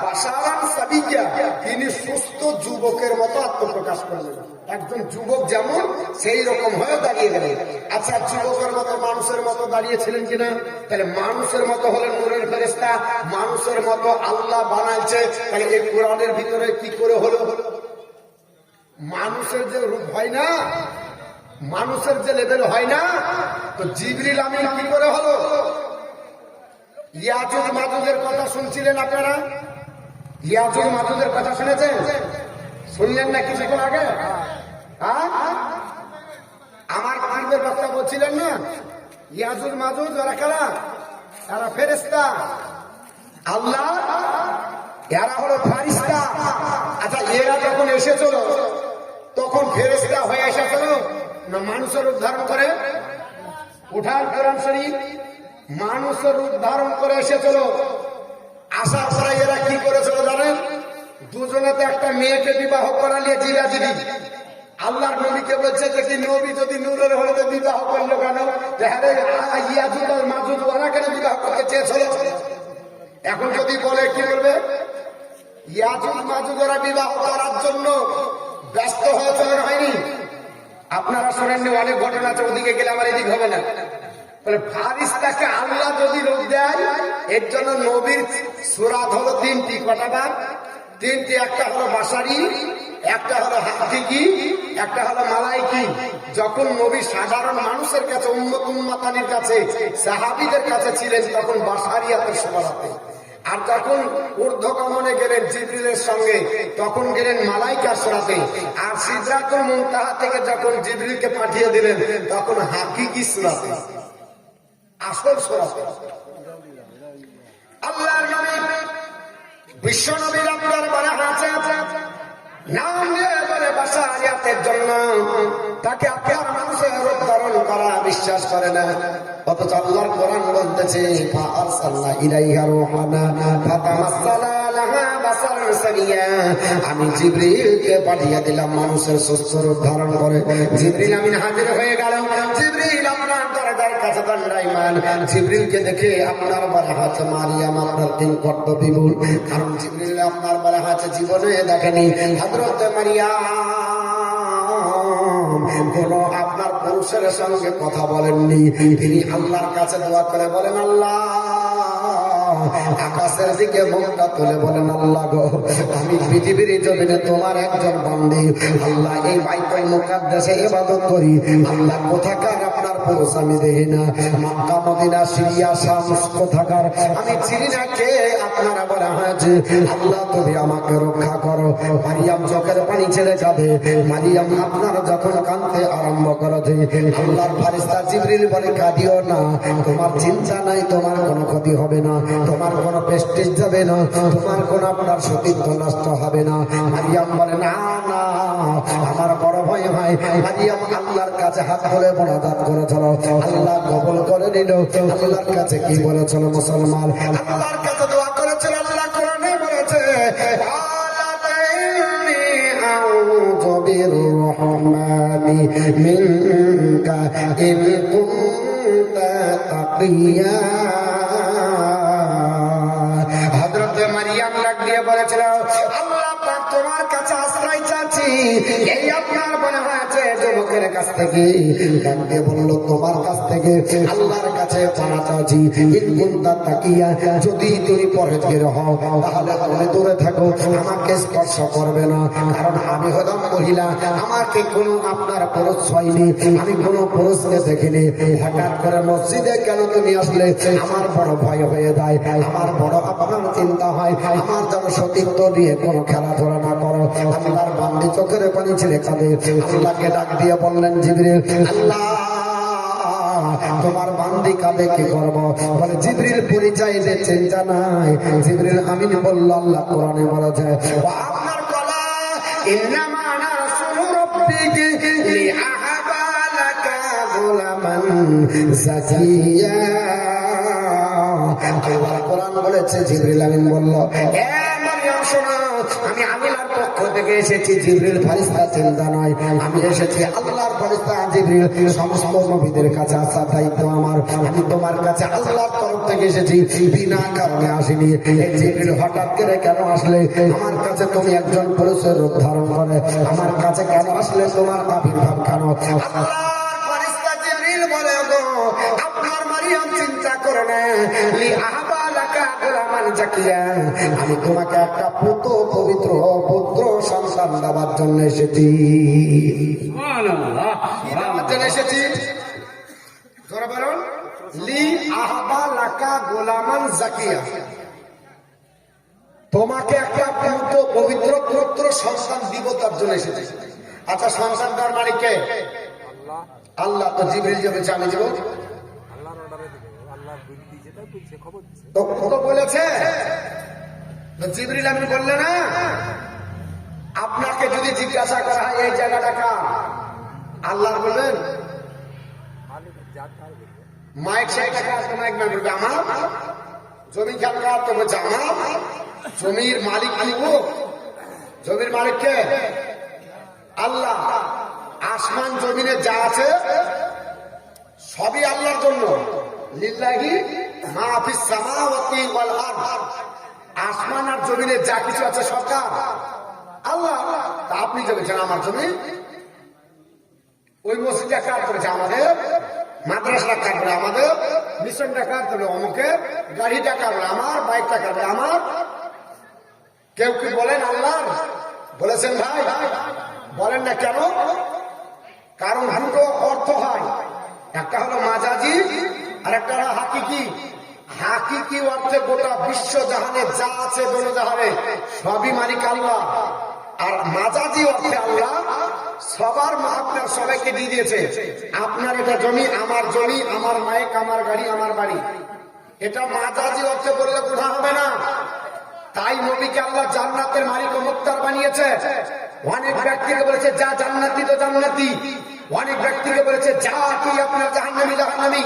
বাশারান সাবিয়া, তিনি সুস্থ যুবকের মতো আত্মপ্রকাশ করলেন। একজন যুবক যেমন সেই রকম হয়ে দাঁড়িয়ে গেলেন। আচ্ছা, যুবকের মতো মানুষের মতো দাঁড়িয়েছিলেন কিনা? তাহলে মানুষের মতো হলেন নূরের ফেরেশতা, মানুষের মতো আল্লাহ বানাইছে। তাহলে এই কোরআনের ভিতরে কি করে হলো? মানুষের যে রূপ হয় না, মানুষের যে লেভেল হয় না, তো জিবরিল আমিন কি করে হলো? ইয়াজুজ মাজুজের কথা শুনছিলেন আপনারা? ইয়াজুজ মাজুজের কথা শুনেছেন? শুনলেন না কিছুক্ষণ আগে? আমার পূর্বের বক্তা বলছিলেন না, ইয়াজুজ মাজুজ ওরা কারা? এরা ফেরেশতা। আল্লাহ এরা হলো ফারিস্তা। আচ্ছা, এরা যখন এসেছিল তখন ফেরেশতা হয়ে এসেছিল না মানুষের রূপ ধারণ করে? উঠান কোরআন শরীফ। মানুষের রূপ ধারণ করে এসেছিল। আসার পরে এরা কি করেছিল জানেন? দুজনেতে একটা মেয়েকে বিবাহ করালিয়ে জিরাজিরি। আল্লাহর নবীকে বলছে যে কি নবী যদি নূরের হলে তো বিবাহ করলো কেন? ইয়াজুজ আর মাজুজ ওরা কেন বিবাহ করতে চেয়েছিল? এখন যদি বলে কি বলবে? ইয়াজুজ মাজুজ ওরা বিবাহ করার জন্য ব্যস্ত হয়েছিল, হয়নি? আপনারা শোনেননি, অনেক ঘটনা আছে, ওদিকে গেলে আমার এদিক হবে না। ফারিস্তাকে আল্লাহ যদি রূপ দেয়, এর জন্য নবীর সূরাত হলো তিনটি। কটা বার? তিনটি। একটা হলো বাশারি, একটা হলো হাকিকি, একটা হলো মালাইকি। যখন নবী সাধারণ মানুষের কাছে, উম্মত উম্মাতানির কাছে, সাহাবীদের কাছে ছিলেন, তখন বাশারিয়াতের সূরাতে। আর যখন ঊর্ধ্বগমনে গেলেন জিবরিলের সঙ্গে, তখন গেলেন মালাইকার সূরাতে। আর সিদরাতুল মুনতাহা থেকে যখন জিবরিলকে পাঠিয়ে দিলেন, তখন হাকিকি সূরাতে, আসল সূরাতে। আল্লাহর নবী বিশ্ব নবীর আপনার বলা আছে নাম নিয়ে বলে বাশারিয়াতের জন্য তাকে আপনার মানুষের রূপ ধারণ করা বিশ্বাস করে না। অথচ আল্লাহর কোরআন বলতেছে ফাআরসালনা ইলাইহা রূহানা ফাতামাসসালা লাহা বাসারান সাবিয়া, আমি জিবরিলকে পাঠিয়ে দিলাম মানুষের সুস্থ রূপ ধারণ করে। জিবরিল আমিন হাজির হয়ে গেল। জিবরিল আপনার দরজার কাছে দণ্ডায়মান। জিবরিলকে দেখে আপনার বলা হচ্ছে মারিয়াম আপনার তিন কর্তব্যবিমূল। কারণ জিবরিল আপনার বলা হচ্ছে জীবনে দেখেনি হযরত মারিয়াম কোন আপনার পুরুষের সঙ্গে কথা বলেননি। তিনি আল্লাহর কাছে দোয়া করে বলেন, আল্লাহ, আকাশের দিকে মুখটা তুলে বলেন, আল্লাহ গো, আমি পৃথিবীর জমিনে তোমার একজন বান্দী। আল্লাহ, এই বাইতুল মুকাদ্দাসে ইবাদত করি। আল্লাহ, কোথাকার আপনার পুরুষ আমি দেখি না। মক্কা মদিনা সিরিয়া শাম কোথাকার আমি চিনি না। কে আপনারা বলা হয়েছে আল্লাহ তুমি আমাকে রক্ষা করো। মারিয়াম চোখের পানি ছেড়ে যাবে। মারিয়াম আপনার যখন কাঁদতে আরম্ভ করেছে, আল্লাহর ফেরেশতা জিবরিল বলে কাঁদিও না, তোমার চিন্তা নাই, তোমার কোনো ক্ষতি হবে না, তোমার কোনো প্রেস্টিজ যাবে না, তোমার কোনো আপনার সতীত্ব নষ্ট হবে না। মারিয়াম বলে না না, আমার বড় ভয় হয়। মারিয়াম আল্লাহর কাছে হাত ধরে মোনাজাত করেছিল, আল্লাহ কবুল করে নিল। আল্লাহর কাছে কি বলেছিল মুসলমান? আল্লাহর কাছে দোয়া করেছিল। আল্লাহ কোরআনে বলেছে আউযু বিররহমানি মিনকা ইন কুনতা তাকিয়া। হযরত মারিয়াম ডাক দিয়ে বলেছিল, আল্লাহ পাক তোমার কাছে আশ্রয় চাচ্ছি। এই আপনার মনে হয়েছে যুবক লোকের কাছ থেকে ডাক দিয়ে বললো তোমার কাছ থেকে আল্লাহর কাছে পানা চাচ্ছি তাকিয়া যদি তুমি পরেজগার হও তাহলে তুমি দূরে থাকো আমাকে স্পর্শ করবে না কারণ আমি হলাম মহিলা আমাকে কোনো আপনার পুরুষ হয়নি আমি কোনো পুরুষকে দেখিনি হঠাৎ করে মসজিদে কেন তুমি আসলে আমার বড় ভয় হয়ে যায় আমার বড় আপনার চিন্তা হয় আমার যেন সতীত্ব নিয়ে কোনো খেলাধুলা না করো আল্লাহর বান্দি চোখের পানি ছেড়ে কাঁদে আল্লাহকে ডাক দিয়ে বললেন জিবরিল আল্লাহ তোমার বান্দি কাঁদে কি করবো বলে জিবরিল পরিচয় যে চিন্তা নাই জিবরিল আমিন বলল আল্লাহ কোরআনে বলেছে আপনার কলা ইন্নামা আনা রাসূলু রাব্বিকি লিআহাবা লাকা গুলামান যাকিয়া আল্লাহ কোরআন বলেছে জিবরিল আমিন বলল হে মারইয়াম শোনো আমি আল্লাহর পক্ষ থেকে এসেছি জিবরিল ফেরেশতা চিন্তা নয় আমি এসেছি আল্লাহর ফেরেশতা জিবরিল সমস্ত নবীদের কাছে আসার দায়িত্ব আমার আমি তোমার কাছে আল্লাহর তরফ থেকে এসেছি বিনা কারণে আসিনি এই জিবরিল হঠাৎ করে কেন আসলে আমার কাছে তুমি একজন পুরুষের রূপ ধারণ করে আমার কাছে কেন আসলে তোমার আবির্ভাব কেন আল্লাহর ফেরেশতা জিবরিল বলে গো আপনার মারিয়াম চিন্তা করে না লিআহাবা লাকা গুলামান যাকিয়া আমি তোমাকে একটা পবিত্র পুত্র সন্তান দেওয়ার জন্য এসেছি সুবহানাল্লাহ দেওয়ার জন্য এসেছি জোরে বলুন লিআহাবা লাকা গুলামান যাকিয়া তোমাকে একটা পবিত্র পুত্র সন্তান দিব তার জন্য এসেছি আচ্ছা সন্তান দেওয়ার মালিক কে আল্লাহ তো জিবরিল যাবে আমি যাব তো বলেছে জিবরিল আমিন বললে না আপনাকে যদি জিজ্ঞাসা করা হয় এই জায়গাটা কার আল্লাহ বললেন মাইক সাইডটা কার তো মাইক বলবে আমার জমি খান কার তো বলছে আমার জমির মালিক আলিব জমির মালিক কে আল্লাহ আসমান জমিনে যা আছে সবই আল্লাহর জন্য লিল্লাহি মা ফিস সামাওয়াতি ওয়াল আরদ আসমান আর জমিনে যা কিছু আছে সব কার আল্লাহ তা আপনি যে বলছেন আমার জমি ওই মসজিদটা কার করেছে আমাদের মাদ্রাসাটা কার করে আমাদের মিশনটা কার করে অমুকের গাড়িটা কার করে আমার বাইকটা কার করে আমার কেউ কি বলেন আল্লাহ বলেছেন ভাই বলেন না কেন কারণ দুটো অর্থ হয় একটা হলো মাজাজি আর একটা হলো হাকিকি হাকিকি অর্থে গোটা বিশ্ব জাহানে যা আছে দোনোজাহানে সবই মালিক আল্লাহ আর মাজাজি অর্থে আল্লাহ সবার আপনার সবাইকে দিয়ে দিয়েছে আপনার এটা জমি আমার মাইক আমার গাড়ি আমার বাড়ি এটা মাজাজি অর্থে বললে বোঝা হবে না তাই নবীকে আল্লাহ জান্নাতের মালিক ও মুক্তার বানিয়েছে অনেক ব্যক্তিকে বলেছে যা জান্নাতি তো জান্নাতি অনেক ব্যক্তিকে বলেছে যা তুই আপনার জাহান্নামী জাহান্নামী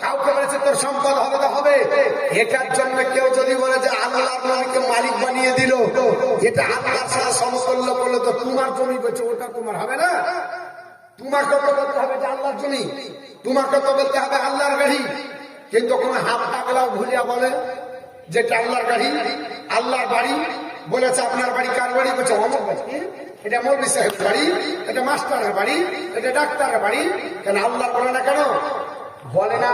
কাউকে বলেছে তোর সম্পদ হবে তো হবে এটার জন্য কেউ যদি বলে যে আল্লাহর নবীকে মালিক বানিয়ে দিল এটা আল্লাহর সাথে সমতুল্য করলো তো তোমার জমি বলছে ওটা তোমার হবে না তোমাকে তো বলতে হবে যে আল্লাহর জমি তোমাকে তো বলতে হবে আল্লাহর গাড়ি কিন্তু কোন হাত পাগলাও ভুলিয়া বলে যেটা আল্লাহর গাড়ি আল্লাহর বাড়ি বলেছে আপনার বাড়ি কার বাড়ি বলছে অমুক বাড়ি এটা মৌলভী সাহেবের বাড়ি এটা মাস্টারের বাড়ি এটা ডাক্তারের বাড়ি কেন আল্লাহ বলে না কেন বলে না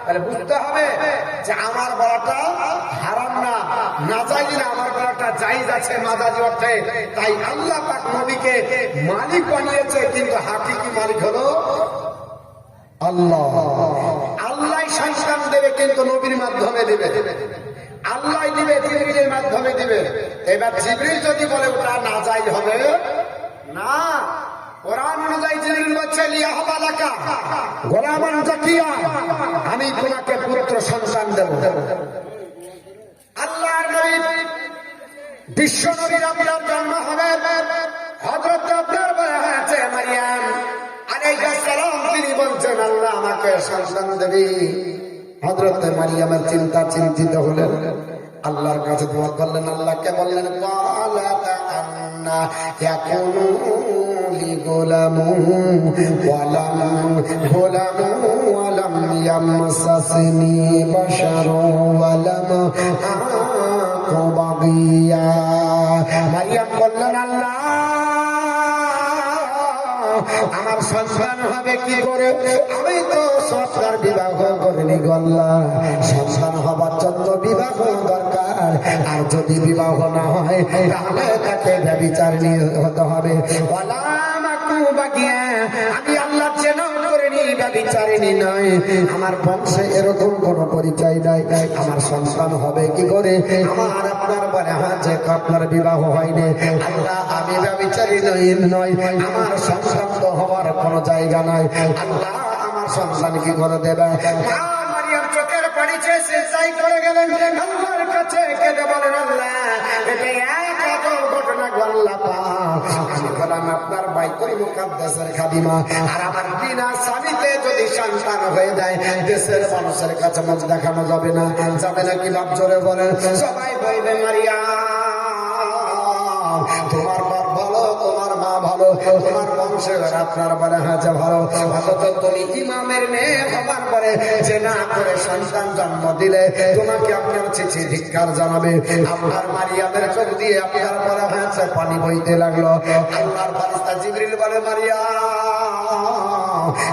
তাহলে বুঝতে হবে যে আমার বলাটা হারাম না নাজাইজ না আমার বলাটা জায়েজ আছে মাজাজি অর্থে তাই আল্লাহ পাক নবীকে মালিক বানিয়েছে কিন্তু হাকিকি মালিক হলো আল্লাহ আল্লাহ সন্তান দেবে কিন্তু নবীর মাধ্যমে দেবে আল্লাহ দিবে জিবরিলের মাধ্যমে দিবে এবার জিবরিল যদি বলে ওটা নাজাইজ হবে না কোরআন অনুযায়ী জিবরিল বলছে লিয়াহাবা লাকা গোলামান যাকিয়া আমি তোমাকে পুত্র সন্তান দেব আল্লাহর নবী বিশ্ব নবীর আপনার জন্ম হবে হযরত আপনার বলা হয়েছে মারিয়াম আলাইহিস সালাম তিনি বলছেন আল্লাহ আমাকে সন্তান দেবে হযরত মারিয়ামের চিন্তিত হলেন আল্লাহর কাছে দোয়া করলেন আল্লাহকে বললেন ওয়ালাতা আন্না ইয়াকুনু লি গোলামুন ওয়ালাম ইয়ামসাসনি বাশারু ওয়ালাম আকু বাগিয়া মারিয়াম বললেন আল্লাহ আমার সন্তান হবে কি করে? আমি তো সরকার বিবাহ করিনি গল্লা, সন্তান হবার জন্য বিবাহ দরকার। আর যদি বিবাহ না হয় তাহলে তাকে ব্যভিচারিণী হতে হবে। আমি আল্লাহ চেন করিনি, ব্যভিচারিণী নয়। আমার বংশে এরকম কোন পরিচয় নাই। আমার সন্তান হবে কি করে? আমার আপনার বলে যে আপনার বিবাহ হয়নি, আল্লাহ আমি ব্যভিচারিণী নয়, আমার সন্তান তো হওয়ার কোনো জায়গা নাই। আল্লাহ আমার সন্তান কি করে দেবে? মারিয়াম চোখের পানি চেয়ে চাই করে গেলেন আল্লাহর কাছে, কেঁদে বলেন আল্লাহ এটা এক আজব ঘটনা গো আল্লাহ পাক। আমি বললাম আপনার বাইতুল মুকাদ্দাসের খাদিমা, আর আমার বিনা স্বামীতে যদি সন্তান হয়ে যায় দেশের মানুষের কাছে মুখ দেখানো যাবে না। যাবে না কি লাভ? জোরে বলেন। সবাই বলবে মারিয়াম তোমার বাপ ভালো, তোমার মা ভালো, তোমার বংশের আপনার বলে হাজা ভালো, অথচ তুমি ইমামের মেয়ে হবার পরে যে না করে সন্তান জন্ম দিলে তোমাকে আপনার চিঠি ধিক্কার জানাবে। আপনার মারিয়ামের চোখ দিয়ে আপনার বলে হয়েছে পানি বইতে লাগলো। আল্লাহর ফেরেশতা জিবরিল বলে মারিয়াম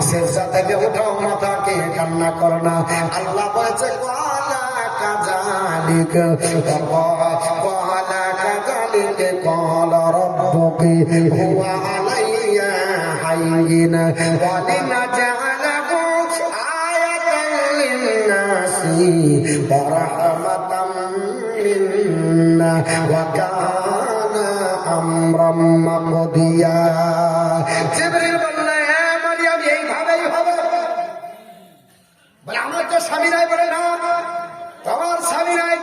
সেজদা থেকে উঠাও, মাথাকে কান্না করো না। আল্লাহ বলেছে ওয়ালা কাযালিক ওয়ালা কাযালিক ক্বালা রাব্বুকি হুয়া আলাইয়া হায়্যিন ওয়া লিনাজআলাহু আয়াতান লিন-নাসি ওয়া রাহমাতাম মিন্না ওয়া কানা আমরাম মাকদিয়া। জিবরিল বললেন হে মারিয়াম এইভাবেই হবে। বলে আমার তো স্বামী নাই। বলে না তোমার স্বামী নাই।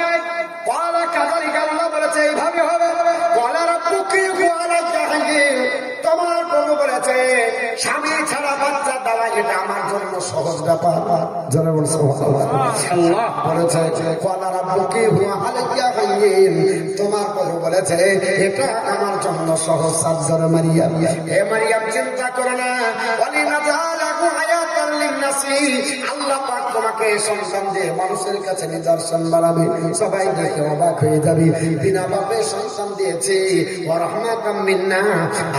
ওয়ালা কাযালিক আল্লাহ বলেছে এইভাবে হবে। ওয়ালা রাব্বুকি ওয়ালা জাহাঙ্গীর তোমার প্রভু বলেছে স্বামী ছাড়া বাচ্চা দেওয়া এটা আমার জন্য সহজ ব্যাপার। জনে বলছে আল্লাহ বলেছে ওয়ালা রাব্বুকি ওয়ালা জাহাঙ্গীর তোমার প্রভু বলেছে এটা আমার জন্য সহজ। সাজ্জার মারিয়াম হে মারিয়াম চিন্তা করো না। ওয়ালিনাজালাহু আয়াতান লিন-নাসি আল্লাহ পাক তোমাকে সন্তান দিয়ে মানুষের কাছে নিদর্শন বানাবে। সবাই দেখে অবাক হয়ে যাবে। বিনা বাপে সন্তান দিয়েছে ওয়া রাহমাতাম মিন্না,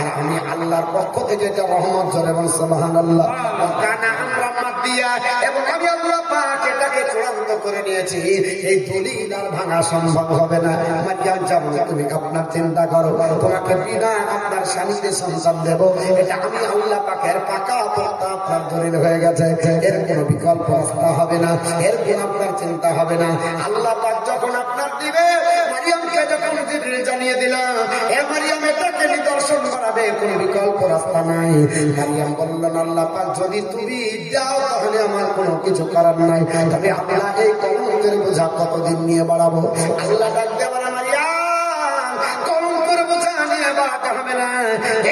আর আমি আল্লাহর পক্ষ থেকে এটা রহমত। জোরে বল সুবহানাল্লাহ। ওয়া কানা আমরাম মাকদিয়া এবং আমি আল্লাহ পাক এটাকে চূড়ান্ত করে নিয়েছি। এই দলিল আর ভাঙা সম্ভব হবে না। মারিয়াম যাও তুমি আপনার চিন্তা করো, তোমাকে বিনা আপনার স্বামীকে সন্তান দেব এটা আমি আল্লাহ পাকের পাকা পক্কা আপনার দলিল হয়ে গেছে। এর কোনো বিকল্প রাস্তা হবে না, এর কোনো আপনার চিন্তা হবে না। আল্লাহ পাক যখন আপনার দিবে মারিয়ামকে যখন জিবরিল জানিয়ে দিলাম হে মারিয়াম এটাকে নিদর্শন বানাবে, কোনো বিকল্প রাস্তা নাই। মারিয়াম বললেন আল্লাহ পাক যদি তুমি দাও তাহলে আমার কোনো কিছু করার নাই, তবে আল্লাহ এই কলঙ্কের বোঝা কতদিন নিয়ে বাড়াবো? আল্লাহ ডাক দেওয়া মারিয়াম কলঙ্কের বোঝা নিয়ে বাড়াতে হবে না।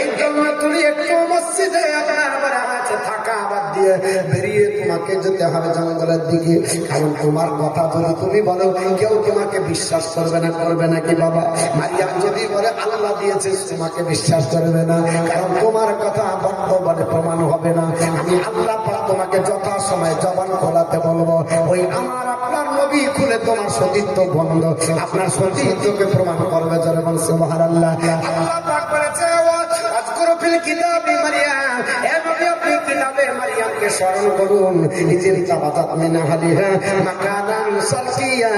এই জন্য তুমি একটু মসজিদে আপনার আছে থাকা বাদ দিয়ে বেরিয়ে তোমাকে যেতে হবে জঙ্গলের দিকে। কারণ তোমার কথা যদি তুমি বলো কেউ তোমাকে বিশ্বাস করবে না। করবে নাকি বাবা? মারিয়াম যদি বলে আল্লাহ দিয়েছে তোমাকে বিশ্বাস করবে না, কারণ তোমার কথা বর্তমানে প্রমাণ হবে না। আমি আল্লাহ পাক তোমাকে যথা সময় জবান খোলাতে বলবো, ওই আমার আপনার নবী খুলে তোমার সতীত্ব বন্ধ, আপনার সতীত্বকে প্রমাণ করবে। জোরে বল সুবহানাল্লাহ। আল্লাহ পাক বলেছে আযকুরু ফিল কিতাবি মারিয়াম, হে নবী আপনি কিতাবে মারিয়ামকে স্মরণ করুন। নিজের তাবাতাত মিন আহলিহা মাকানান সালকিয়া,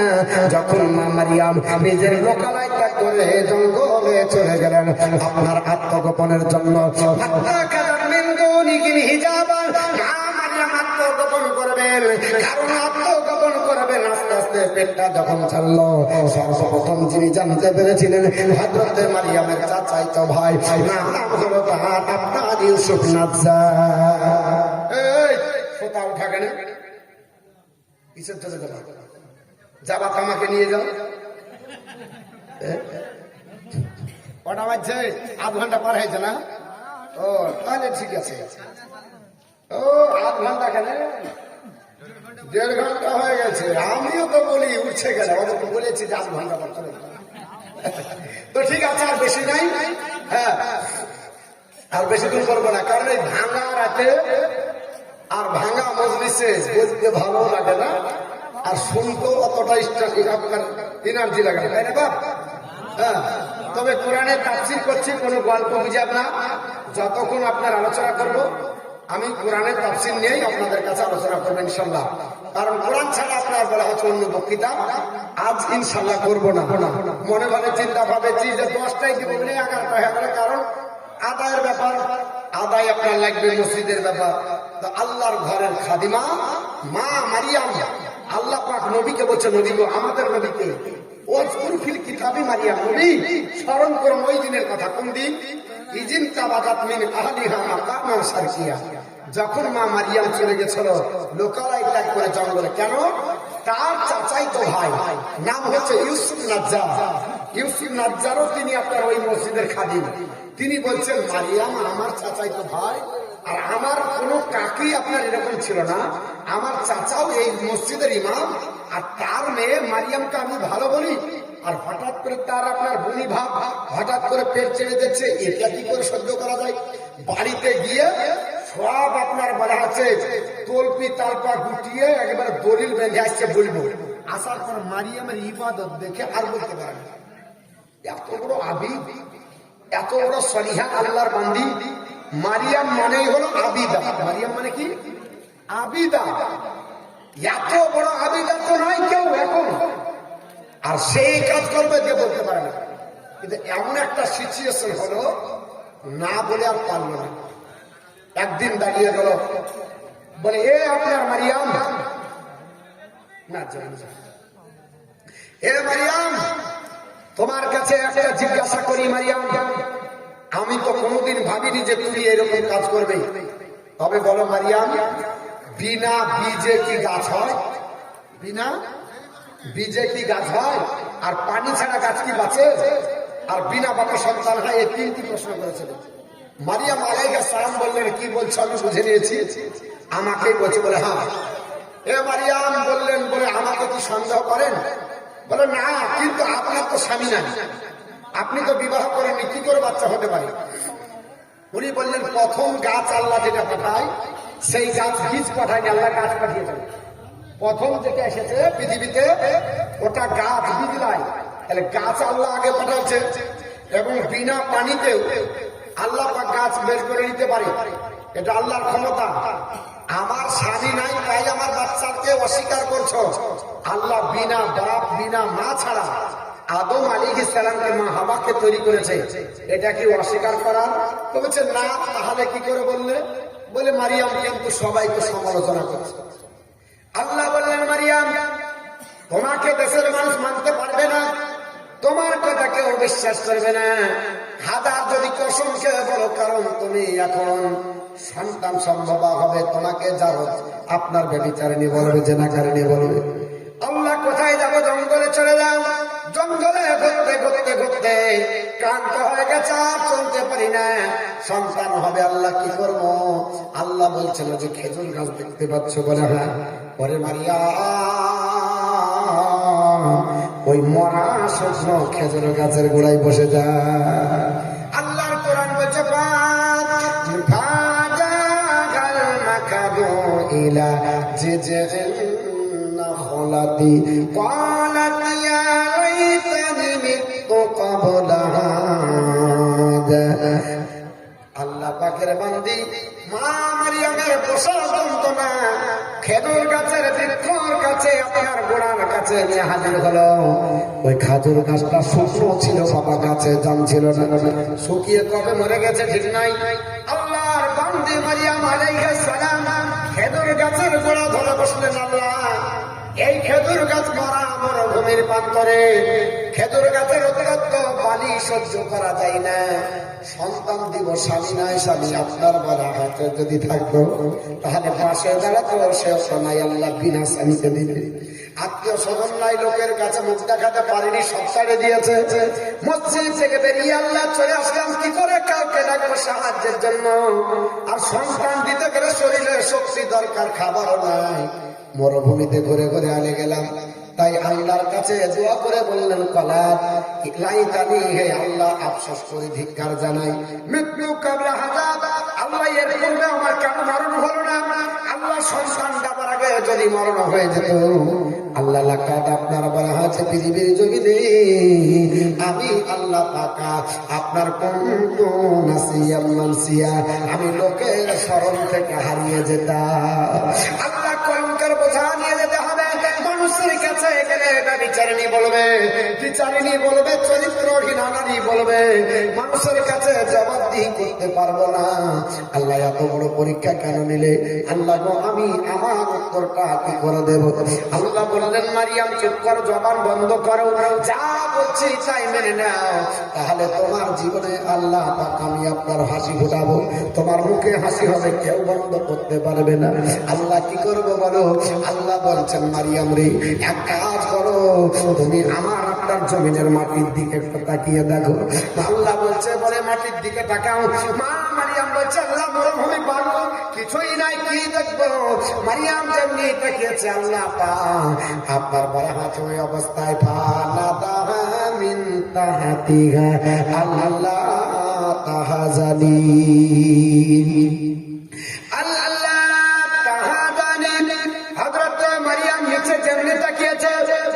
যখন মা মারিয়াম নিজের লোকালয় ত্যাগ করে জঙ্গলে চলে গেলেন আপনার আত্মগোপনের জন্য। হাত্তা কাযাত মিন দুনিহিম হিজাবান, মা মারিয়াম আত্মগোপন করবেন। কারণ আত্মগোপন করবেন আস্তে আস্তে পেটটা যখন ছাড়লো সর্বপ্রথম যিনি জানতে পেরেছিলেন হযরতে মারিয়ামের চাচাতো ভাই, নাম হলো তার আপনার ইউসুফ নাজ্জার। এই ফোঁটা উঠা কেন? কিসের চলে যাবা? যাবা আমাকে নিয়ে যাও। কটা বাজছে? আধ ঘন্টা পার হয়েছে না? ও তাহলে ঠিক আছে। ও আধ ঘন্টা কেন? 1.5 ঘন্টা হয়ে গেছে। আমিও তো বলি উঠছে গেল, ওদেরকে বলেছি যে আধ ঘন্টা পর চলে যাবে। তো ঠিক আছে, আর বেশি নাই। হ্যাঁ, আর বেশি দিন করবো না, কারণ এই ভাঙা রাতে আর ভাঙা মজলিসে বলতে ভালো লাগে না, আর শুনতেও অতটা আপনার এনার্জি লাগে না, তাই না বাপ? হ্যাঁ, তবে কোরআনের তাফসীর করছি, কোনো গল্প বুঝাব না। যতক্ষণ আপনার আলোচনা করবো আমি কোরআনের তাফসীর নিয়েই আপনাদের কাছে আলোচনা করবো ইনশাল্লাহ। কারণ কোরআন ছাড়া আপনার বলা হচ্ছে অন্য বক্তৃতা আজ ইনশাল্লাহ করবো না। মনে মনে চিন্তা ভাবেছি যে 10টাই দিব বলে 11টা হয়ে গেল, কারণ আদায়ের ব্যাপার, আদায় আপনার লাগবে, মসজিদের ব্যাপার। তো আল্লাহর ঘরের খাদিমা মা মারিয়াম, আল্লাহ পাক নবীকে বলছে, নবী গো, আমাদের নবীকে ওয়াজকুর ফিল কিতাবি মারিয়াম, নবী স্মরণ করুন ওই দিনের কথা। কোন দিন? ইজিন তাবাগাত মিন আহলিহা মাকামান শারকিয়া, যখন মা মারিয়াম চলে গেছিল লোকালয় ত্যাগ করে জঙ্গলে। কেন? তার চাচাই তো ভাই, নাম হচ্ছে ইউসুফ নাজ্জার। ইউসুফ নাজ্জারও তিনি আপনার ওই মসজিদের খাদিম। তিনি বলছেন, মারিয়াম আমার চাচাই তো ভাই, আর আমার কোনো কাকি আপনার এরকম ছিল না, আমার চাচাও এই মসজিদের ইমাম, আর তার মেয়ে মারিয়ামকে আমি ভালো বলি, আর হঠাৎ করে তার আপনার বলি ভাব, হঠাৎ করে পেট ছেড়ে দিচ্ছে, এটা কি করে সহ্য করা যায়? বাড়িতে গিয়ে সব আপনার বলা আছে তলপি তালপা গুটিয়ে একেবারে দলিল বেঁধে আসছে বলবো। আসার পর মারিয়ামের ইবাদত দেখে আর বলতে পারে না, এত বড় আবিদ, এত বড় সলিহা আল্লাহর বান্দি। মারিয়াম মানেই হলো আবিদা। মারিয়াম মানে কি? আবিদা। এত বড় আবিদা তো নাই কেউ এখন, আর সেই কাজ করবে যে বলতে পারে না। কিন্তু এমন একটা সিচুয়েশন হলো, না বলে আর পারলো না। একদিন দাঁড়িয়ে গেল, বলে, এ আপনার মারিয়াম, না এ মারিয়াম, তোমার কাছে একটা জিজ্ঞাসা করি মারিয়াম, আমি তো কোনোদিন ভাবিনি যে তুমি এরকম কাজ করবে। তবে বলো মারিয়াম, বিনা বীজে কি গাছ হয়? বিনা বীজে কি গাছ হয়? আর পানি ছাড়া গাছ কি বাঁচে? আর বিনা বাপে সন্তান হয়? এই 3টি প্রশ্ন করেছিলেন। মারিয়াম আলাইহিস সালাম বললেন, কি বলছো আমি বুঝে নিয়েছি, আমাকে বলছে। বলে, হ্যাঁ। এ মারিয়াম বললেন, বলে আমাকে কি সন্দেহ করেন? বলে, না, কিন্তু আপনার তো স্বামী নাই, আপনি তো বিবাহ করেননি, কি করে বাচ্চা হতে পারে? উনি বললেন, প্রথম গাছ আল্লাহ যেটা পাঠায়, সেই গাছ বীজ পাঠায়নি, আল্লাহ গাছ পাঠিয়েছেন। প্রথম যেটা এসেছে পৃথিবীতে ওটা গাছ, বীজ নয়। তাহলে গাছ আল্লাহ আগে পাঠাচ্ছে, এবং বিনা পানিতেও আল্লাহ পাক গাছ বের করে নিতে পারে, এটা আল্লাহর ক্ষমতা। আমার স্বামী নাই তাই আমার বাচ্চাকে অস্বীকার করছো। আল্লাহ বিনা বাপ বিনা মা ছাড়া আদম আলাইহিস সালামকে মা হাওয়াকে তৈরি করেছে, এটা কি অস্বীকার করার? তো বলছে না, তাহলে কি করে বললে? বলে, মারিয়াম কিন্তু সবাইকে সমালোচনা করছে। আল্লাহ বললেন, মারিয়াম, তোমাকে দেশের মানুষ মানতে পারবে না, তোমার কথা কেউ বিশ্বাস করবে না, হাজার যদি কসম খেয়ে বলো, কারণ তুমি এখন সন্তান সম্ভব হবে, তোমাকে যাবো আপনার ব্যভিচারিণী বলবে, জেনাকারিণী বলবে। আল্লাহ কোথায় যাবো? জঙ্গলে চলে যাও। জঙ্গলে ঘুরতে ঘুরতে ঘুরতে ক্লান্ত হয়ে গেছে, আর চলতে পারি না, সন্তান হবে, আল্লাহ কি করবো? আল্লাহ বলছিল যে খেজুর গাছ দেখতে পাচ্ছ? বলে, হ্যাঁ। পরে মারিয়া ওই মরা শুকনো খেজুর গাছের গোড়ায় বসে যায়। আল্লাহর কোরআন বলছে, ইলা জিজরিন্নাখলাতি ক্বালাত ইয়া লাইতানি মিতু ক্বাবলা হাদা। আল্লাহ পাকের বান্দি মা মারিয়ামের প্রসব যন্ত্রণা খেজুর গাছের বৃক্ষর কাছে, আপনার গোড়ার কাছে নিয়ে হাজির হলো। ওই খাজুর গাছটা শুকনো ছিল, বাবা গাছে জাম ছিল না, শুকিয়ে কবে মরে গেছে ঠিক নাই। আল্লাহর বান্দি মারিয়াম আলাইহিস সালাম খেজুর গাছের গোড়া ধরে বসলেন। আল্লাহ, এই খেজুর গাছ মরা মরুভূমির প্রান্তরে, খেজুর গাছের অতিরিক্ত পানি সহ্য করা যায় না, সন্তান দিব, স্বামী নাই, স্বামী আপনার বলা হাতে যদি থাকতো তাহলে পাশে দাঁড়াতো, সেও তো নাই, আল্লাহ বিনা স্বামীকে দিবে। আত্মীয় স্বজন নাই, লোকের কাছে মুখ দেখাতে পারিনি, সব ছাড়ে দিয়েছে। মসজিদ থেকে বেরিয়ে আল্লাহ চলে আসলাম, কি করে কাউকে ডাকবো সাহায্যের জন্য? আর সন্তান দিতে গেলে শরীরে শক্তি দরকার, খাবারও নাই। মরুভূমিতে ঘুরে ঘুরে আলে গেলাম, তাই আল্লাহর কাছে দোয়া করে বললেন কলাত লাইতানি, হে আল্লাহ আফসোস করে ধিক্কার জানাই, মৃত্যু কাবলা হাজাব, আল্লাহ এর পূর্বে আমার কেন মরণ হলো না? আল্লাহ সন্তান দেবার আগে যদি মরণ হয়ে যেত, আল্লাহ লাকাত আপনার বলা হয়েছে পৃথিবীর জমিনে আমি আল্লাহ পাকা আপনার কোন মানসিয়া আমি লোকের স্মরণ থেকে হারিয়ে যেতাম। আল্লাহ কলঙ্কের বোঝা নিয়ে যেতে হবে মানুষের কাছে গেলে বিচারিণী বলবে, বিচারিণী বলবে, চরিত্রহীন নারী বলবে, মানুষের কাছে জবাবদিহি করতে পারবো না। আল্লাহ এত বড় পরীক্ষা কেন নিলে? আল্লাহ গো আমি আমার উত্তরটা কি করে দেব? আল্লাহ বললেন মারিয়াম চুপ কর, জবান বন্ধ করো, যা বলছি তাই মেনে নাও, তাহলে তোমার জীবনে আল্লাহ পাক আমি আপনার হাসি ফোটাবো, তোমার মুখে হাসি হবে, কেউ বন্ধ করতে পারবে না। আল্লাহ কি করবো বলো? আল্লাহ বলছেন মারিয়াম রে এক কাজ করো, তুমি আমার আপনার জমিনের মাটির দিকে একটু তাকিয়ে দেখো। আল্লাহ বলছে বলে মাটির দিকে তাকাও। মা মারিয়াম বলছে আল্লাহ মরুভূমি পাবো, কিছুই নাই, কি দেখবো? মারিয়াম যেমনি তাকিয়েছে আল্লাহ পাক আপনার বড় হাত ওই অবস্থায় ফানাদাহা মিন তাহতিহা আল্লাহ তাহাজানি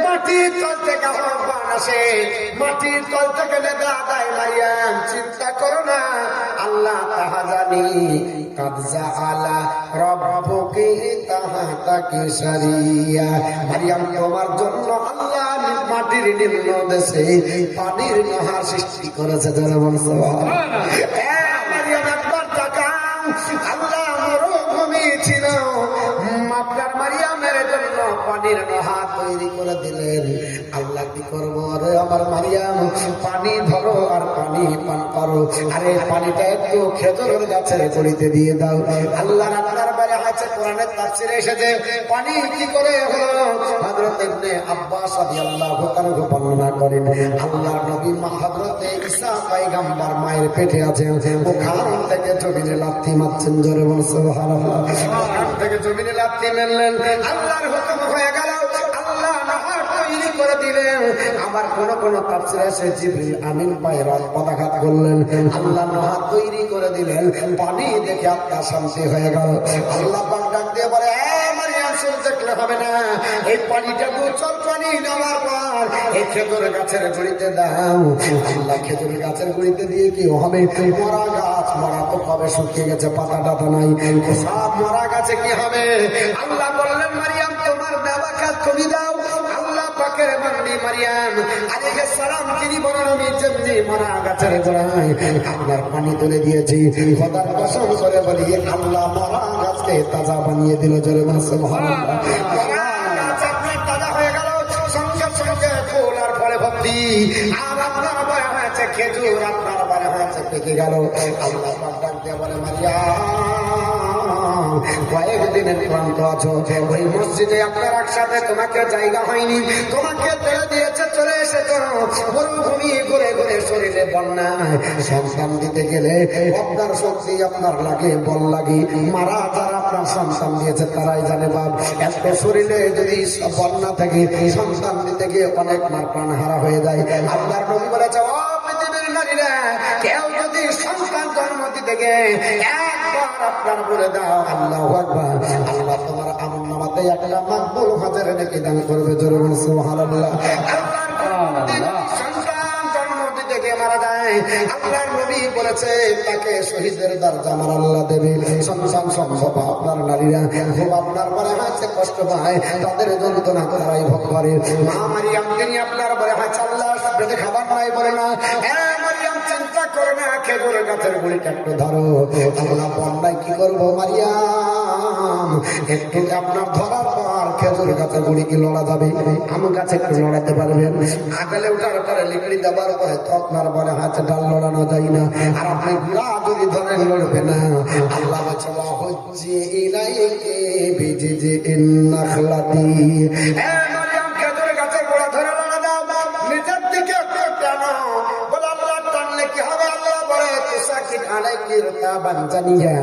মাটির তল থেকে আহ্বান আসে, মাটির তল থেকে দাদাই মারিয়াম চিন্তা করো না, আল্লাহ তাহাজানি কাদ জাআলা রাব্বুকি তাহাতাকি সারিয়া। মারিয়াম তোমার জন্য আল্লাহ মাটির নিম্ন দেশে পানির নহর সৃষ্টি করেছে। যারা বলছো মারিয়াম একবার তাকাও, আল্লাহ মরুভূমি ছিল, আপনার মারিয়ামের জন্য পানির নহর তৈরি করে দিলেন। আল্লাহ কি করবো? আরে আমার মারিয়াম পানি ধরো আর পানি পান করো, আরে পানিটা একটু খেজুরের গাছের গড়িতে দিয়ে দাও। আল্লাহ আপনার বেলা আছে কোরআনের তাফসিরে এসেছে পানি কি করে হলো। হযরত ইবনে আব্বাস রাদিয়াল্লাহু তাআলা বর্ণনা করেন আল্লাহর নবী হযরত ঈসা পয়গম্বর মায়ের পেটে আছেন, ওখান থেকে জমিনে লাথি মারছেন। জোরে বল সুবহানাল্লাহ। ওখান থেকে জমিনে লাথি মারলেন, আল্লাহর হুকুম হয়ে গেল, আল্লাহ নহর তৈরি করে দিলেন। আবার কোন কোন তাফসিরে আছে জিবরিল আমিন পায়ের পদাঘাত করলেন, আল্লাহ নহর তৈরি করে দিলেন। পানি দেখে আত্মা শান্তি হয়ে গেল। আল্লাহ পাক ডাক দিয়ে বলে মারিয়াম শুধু দেখলে হবে না, এই পানিটা গোচর পানি নেওয়ার পর এই খেজুর গাছের গুড়িতে দাও। আল্লাহ খেজুর গাছের গুড়িতে দিয়ে কি হবে? মরা গাছ, মরা তো কবে শুকিয়ে গেছে, পাতা টাতা নাই, সব মরা গাছে কি হবে? আল্লাহ বললেন মারিয়াম তোমার দেওয়া কাজ তুমি দাও। আল্লাহ পাকের বান্দি মারিয়াম আলাইহিস সালাম তিনি বলেন আমি যেমনি মরা গাছের গোড়ায় আপনার পানি তুলে দিয়েছি, খোদার কসম করে বলি আল্লাহ মরা গাছকে তাজা বানিয়ে দিল। জোরে বল সুবহানাল্লাহ। মরা গাছ আপনার তাজা হয়ে গেল, সঙ্গে সঙ্গে ফুল আর ফলে ভর্তি, আর আপনার বড় হয়েছে খেজুর, আপনার বড় হয়েছে পেকে গেল। আল্লাহ পাক ডাক দিয়ে বলে মারিয়াম কয়েকদিনের ক্লান্ত আছো, ওই মসজিদে আপনার একসাথে তোমাকে জায়গা হয়নি, তোমাকে তেলে দিয়েছে, চলে এসেছো মরুভূমি ঘুরে ঘুরে শরীরে বন্যায় সন্তান দিতে গেলে আপনার শক্তি আপনার লাগে, বল লাগে। মারা যারা আপনার সন্তান দিয়েছে তারাই জানে বাপ, এত শরীরে যদি বন্যা থেকে সন্তান দিতে গিয়ে অনেক মার প্রাণ হারা হয়ে যায়। আপনার নবী বলেছে ও পৃথিবীর নারীরা, কেউ যদি সন্তান জন্ম দিতে গিয়ে একবার আপনার বলে দাও আল্লাহু আকবার, আল্লাহ তোমার আমল নামাতে একটা মাকবুল হজের নেকি দান করবে। জোরে বল সুবহানাল্লাহ। সন্তান জন্ম দিতে গিয়ে মারা যায়, আপনার নবী বলেছে তাকে শহীদের দরজা আমার আল্লাহ দেবে। সন্তান সম্ভব আপনার নারীরা খুব আপনার মনে হয়েছে কষ্ট পায়, তাদের যন্ত্রণা তারাই ভোগ করে। মা মারিয়াম তিনি আপনার বলে হয়েছে আল্লাহ পেটে খাবার নাই বলে না, মারিয়াম চিন্তা করে না, খেজুর গাছের গুড়িটা একটু ধরো। আমরা বন্যায় কি করবো মারিয়াম, একটু আপনার ধরার পর খেজুর গাছের গুড়ি কি লড়া যাবে? আম গাছে একটু লড়াতে পারবেন, আগালে ওঠার পরে লিকড়ি দেওয়ার পরে তো আপনার বলে হাতে ডাল লড়ানো যায় না, আর আপনি গুড়া যদি ধরেন লড়বে না। আল্লাহ বলছে হচ্ছে ইলাইকে বিজিজি ইন্নাখলাতি, মারিয়াম খেজুর গাছের গোড়া ধরে লড়া দাও, নিজের দিকে একটু টানো। বলে আল্লাহ টানলে কি হবে? আল্লাহ বলে তুসাকিন আলাইকি রুতাবান জানিয়া,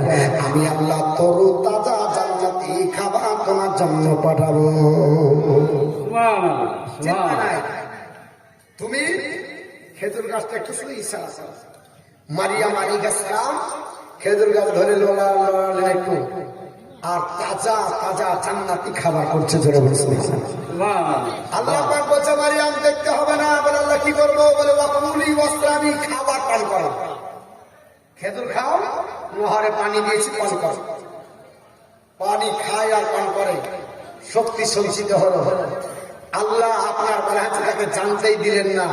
আমি আল্লাহ তরু তাজা জান্নাত জান্নাতি খাবার তোমার জন্য পাঠাবো। সুবহানাল্লাহ, চিন্তা নাই, সুবহানাল্লাহ। তুমি খেজুর গাছটা একটু শুধু ইশারা করো। মারিয়াম আলাইহিস সালাম খেজুর গাছ ধরে লড়ালেন একটু, আর তাজা তাজা জান্নাতি খাবার করছে, জোরে বলুন সুবহানাল্লাহ। আল্লাহ পাক বলছে মারিয়াম দেখতে হবে না। বলে আল্লাহ কি করবো? বলে ওয়াকুলি ওয়াসরাবি, খাবার পান করো, খেজুর খাও, নহরে পানি দিয়েছি পান করো। পানি খায় আর পান করে, শক্তি সঞ্চিত হলো। আল্লাহ আপনার তাকে জানতেই দিলেন না,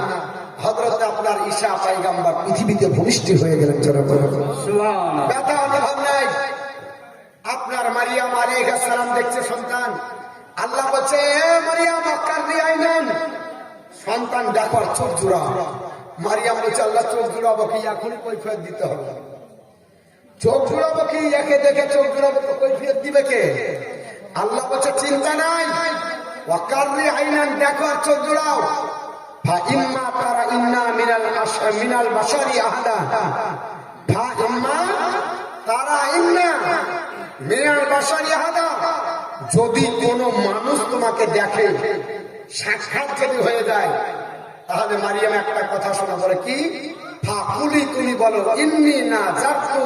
হযরত আপনার ঈসা পয়গম্বর পৃথিবীতে ভূমিষ্ঠ হয়ে গেলেন। জোরে বলুন সুবহানাল্লাহ। ব্যথা অনুভব নাই। আপনার মারিয়াম আলাইহিস সালাম দেখছে সন্তান। আল্লাহ বলছে এ মারিয়াম আকার দিয়ে আইলেন সন্তান ডাকার চোখ জোড়া। মারিয়াম বলছে আল্লাহ চোখ জোড়াবো কি? এখনই কৈফিয়ত দিতে হবে। চোখ জোড়াবো কি? একে দেখে চোখ জোড়াবো তো কৈফিয়ত দিবে কে? আল্লাহ বলছে চিন্তা নাই, ওয়াকার দিয়ে আইলেন দেখো আর চোখ জোড়াও। ফা ইম্মা তারা ইন্না মিনাল বাশারি আহাদা, ফা ইম্মা তারা ইন্না মিনাল বাশারি আহাদা, যদি কোন মানুষ তোমাকে দেখে, সাক্ষাৎ যদি হয়ে যায়, তাহলে মারিয়াম একটা কথা শোনা। বলে কি? ফাকুলি, তুমি বলো ইন্নী নাযারতু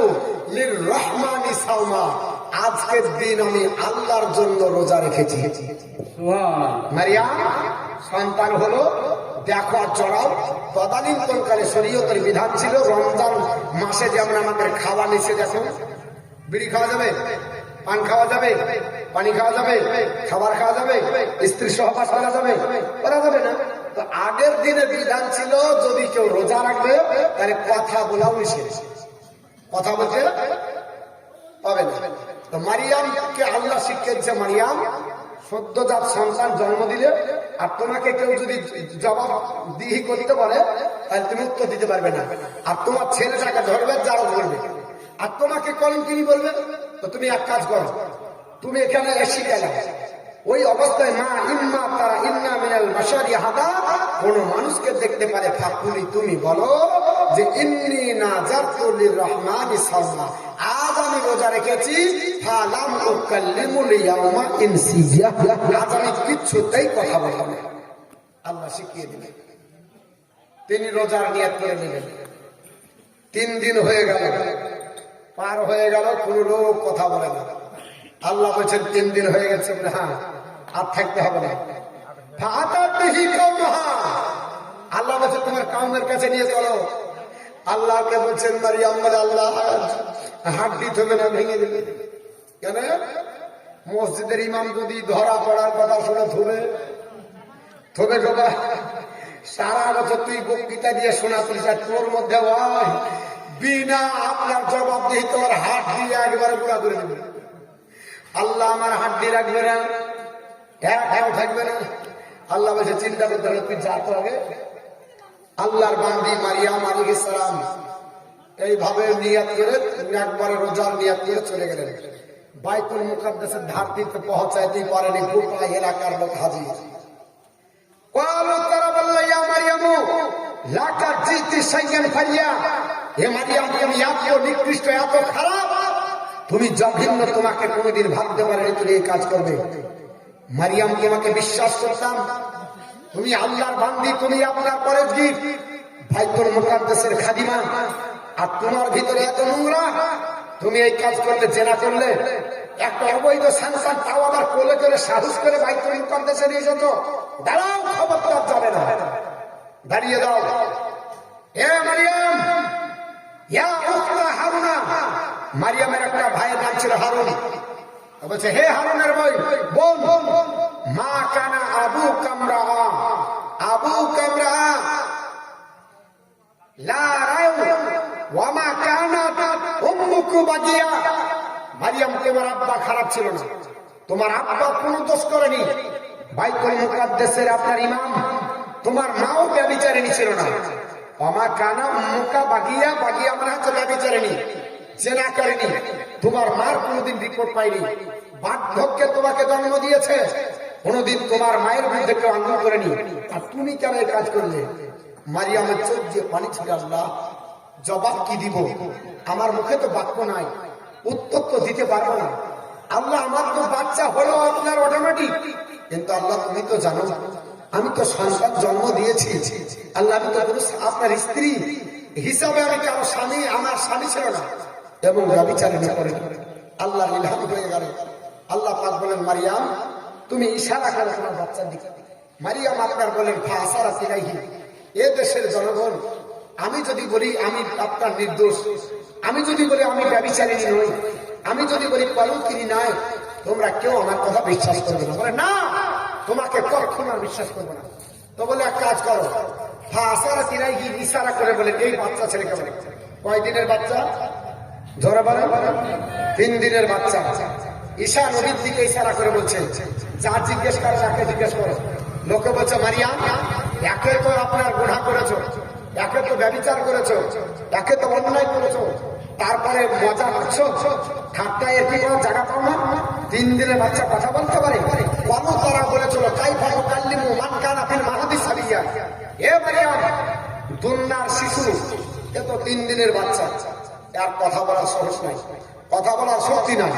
লিররহমানি সাওমা, আজকের দিন আমি আল্লাহর জন্য রোজা রেখেছি। সুবহানাল্লাহ। মারিয়াম সন্তান হলো, দেখো আর চড়াও। তদানীন্তনকালে শরীয়তের বিধান ছিল রমজান মাসে যেমন আমাদের খাওয়া নিষেধ, দেখো বিড়ি খাওয়া যাবে, পান খাওয়া যাবে, পানি খাওয়া যাবে, খাবার খাওয়া যাবে, স্ত্রী সহবাস করা যাবে, করা যাবে না। তো আগের দিনে বিধান ছিল যদি কেউ রোজা রাখবে তাহলে কথা বলাও নিষেধ, কথা বলতে পাবে না। তো মারিয়ামকে আল্লাহ শিক্ষা দিচ্ছে, মারিয়াম সদ্যজাত সন্তান জন্ম দিলে আর তোমাকে কেউ যদি জবাব দিহি করতে পারে তাহলে তুমি উত্তর দিতে পারবে না। আর তোমার ছেলেটাকে ধরবে, যারা ধরবে, আর তোমাকে কলঙ্কিনী বলবে। তো তুমি এক কাজ করো, তুমি এখানে এসে গেলে ওই অবস্থায় মা ইম্মা তারা ইন্না মিনাল বাশারি হাদা, কোন মানুষকে দেখতে পারে, ফাকুলি তুমি বলো যে ইন্নী নাযারতু লিররহমানি সাওমা, আজ আমি রোজা রেখেছি, ফালাম উকাল্লিমুল ইয়াওমা ইনসিয়া, আজ আমি কিচ্ছুতেই কথা বলবো না। আল্লাহ শিখিয়ে দিলেন, তিনি রোজার নিয়ত করে নিলেন। 3 দিন হয়ে গেল, পার হয়ে গেল, কোন লোক কথা বলে না। আল্লাহ বলছেন 3 দিন হয়ে গেছে, বলে হ্যাঁ আর থাকতে হবে না। আল্লাহ বলছে তোমার কাউমের কাছে নিয়ে চলো। আল্লাহকে বলছেন মারিয়াম বলে আল্লাহ হাড্ডি থবে না, ভেঙে দিলে কেন? মসজিদের ইমাম যদি ধরা পড়ার কথা শুনে থবে বাবা, সারা বছর তুই বক্তৃতা দিয়ে শোনা তুলিস, তোর মধ্যে বিনা আপনার জবাব দিয়ে তোর হাত দিয়ে একবারে গুঁড়া করে দেবে। আল্লাহ আমার হাড্ডি রাখবে না, এক থাকবে না। আল্লাহ বলছে চিন্তা করতে হবে, তুই যা তো আগে। আল্লাহর বান্দি মারিয়াম আলাইহিস সালাম এইভাবে নিয়াত করে একবারে রোজার নিয়াত করে চলে গেলেন। বাইতুল মুকাদ্দাসের ধার দিতে পৌঁছাইতেই পারেনি, গোটা এলাকার লোক হাজির। ক্বালু, তারা বলল ইয়া মারিয়াম লাকাদ জিতি শাইয়ান ফারিয়া, হে মারিয়াম তুমি এত নিকৃষ্ট, এত খারাপ, তুমি জঘন্য, তোমাকে কোনোদিন ভাবতে পারেনি তুমি এই কাজ করবে। মারিয়াম তোমাকে বিশ্বাস করতাম, তুমি আল্লাহর বান্দি, তুমি আপনার পরেশগীর, বাইতুল মুকাদ্দাসের খাদিমা, আর তোমার ভিতরে এত নোংরা, তুমি এই কাজ করলে, জেনা করলে, একটা অবৈধ সন্তান, তাও আবার কোলে করে সাহস করে বাইতুল মুকাদ্দাসে নিয়ে যেত। দাঁড়াও, খবরদার যাবে না, দাঁড়িয়ে দাও। হে মারিয়াম, ইয়া উখতা হারুনা, মারিয়ামের একটা ভাইয়ের নাম ছিল হারুন। বলছে হে হারুনের বোন, মা কানা আবু কামরা, আবু কামরা লা রাউ ওয়া মা কানাত উম্মুকু বাগিয়া। মারিয়াম, তোমার আব্বা খারাপ ছিল না, তোমার আব্বা কোনো দোষ করেনি, বাইতুল মুকাদ্দাসের আপনার ইমাম, তোমার মাও ব্যভিচারিণী ছিল না। ওয়া মা কানা উম্মুকা বাগিয়া, বাগিয়া মানে হচ্ছে ব্যভিচারিণী, জেনা করেনি, তোমার মার কোনোদিন রিপোর্ট পাইনি, বার্ধক্যে তোমাকে জন্ম দিয়েছে, কোনোদিন তোমার মায়ের বিরুদ্ধে কেউ আন্দোলন করেনি, আর তুমি কেন এই কাজ করলে? মারিয়ামের চোখ দিয়ে পানি ছিল। আল্লাহ জবাব কি দিব? আমার মুখে তো বাক্য নাই, উত্তর তো দিতে পারবো না। আল্লাহ আমার তো বাচ্চা হলো আপনার অটোমেটিক, কিন্তু আল্লাহ তুমি তো জানো আমি তো সন্তান জন্ম দিয়েছি। আল্লাহ আমি তো আপনার স্ত্রী হিসাবে আমি কারো স্বামী, আমার স্বামী ছিল না এবং ব্যভিচারিণী করে আল্লাহ ইলহাম হয়ে গেল। আল্লাহ পাক বলেন মারিয়াম তুমি ইশারা করো তোমার বাচ্চার দিকে। মারিয়াম আপনার বলেন ফাসারা তিলাইহি, এ দেশের জনগণ আমি যদি বলি আমি আপনার নির্দোষ, আমি যদি বলি আমি ব্যভিচারিণী নই, আমি যদি বলি কলঙ্কিনী নাই, তোমরা কেউ আমার কথা বিশ্বাস করবে না। বলে না তোমাকে কখনো আর বিশ্বাস করবো না। তো বলে এক কাজ করো, ফাসারা তিলাইহি ইশারা করে বলে এই বাচ্চা ছেলেকে বলে কয়দিনের বাচ্চা? ধরে বলেন 3 দিনের বাচ্চা। ঈশা নবীর দিকে ইশারা করে বলছে যা জিজ্ঞেস করো তাকে জিজ্ঞেস করো। লোকে বলছে মারিয়াম একে তো আপনার গুনাহ করেছো, একে তো ব্যভিচার করেছো, একে তো অন্যায় করেছো, তারপরে মজা করছো, ঠাট্টায় এর কি কোনো জায়গা পাও না? 3 দিনের বাচ্চা কথা বলতে পারে? কত তারা বলেছিল তাই ভালো কাল্লিমু মান কানা ফিল মাহাদি সাবিয়া, এ মারিয়াম দুনিয়ার শিশু, এ তো 3 দিনের বাচ্চা, আর কথা বলার সাহস নাই, কথা বলার শক্তি নাই,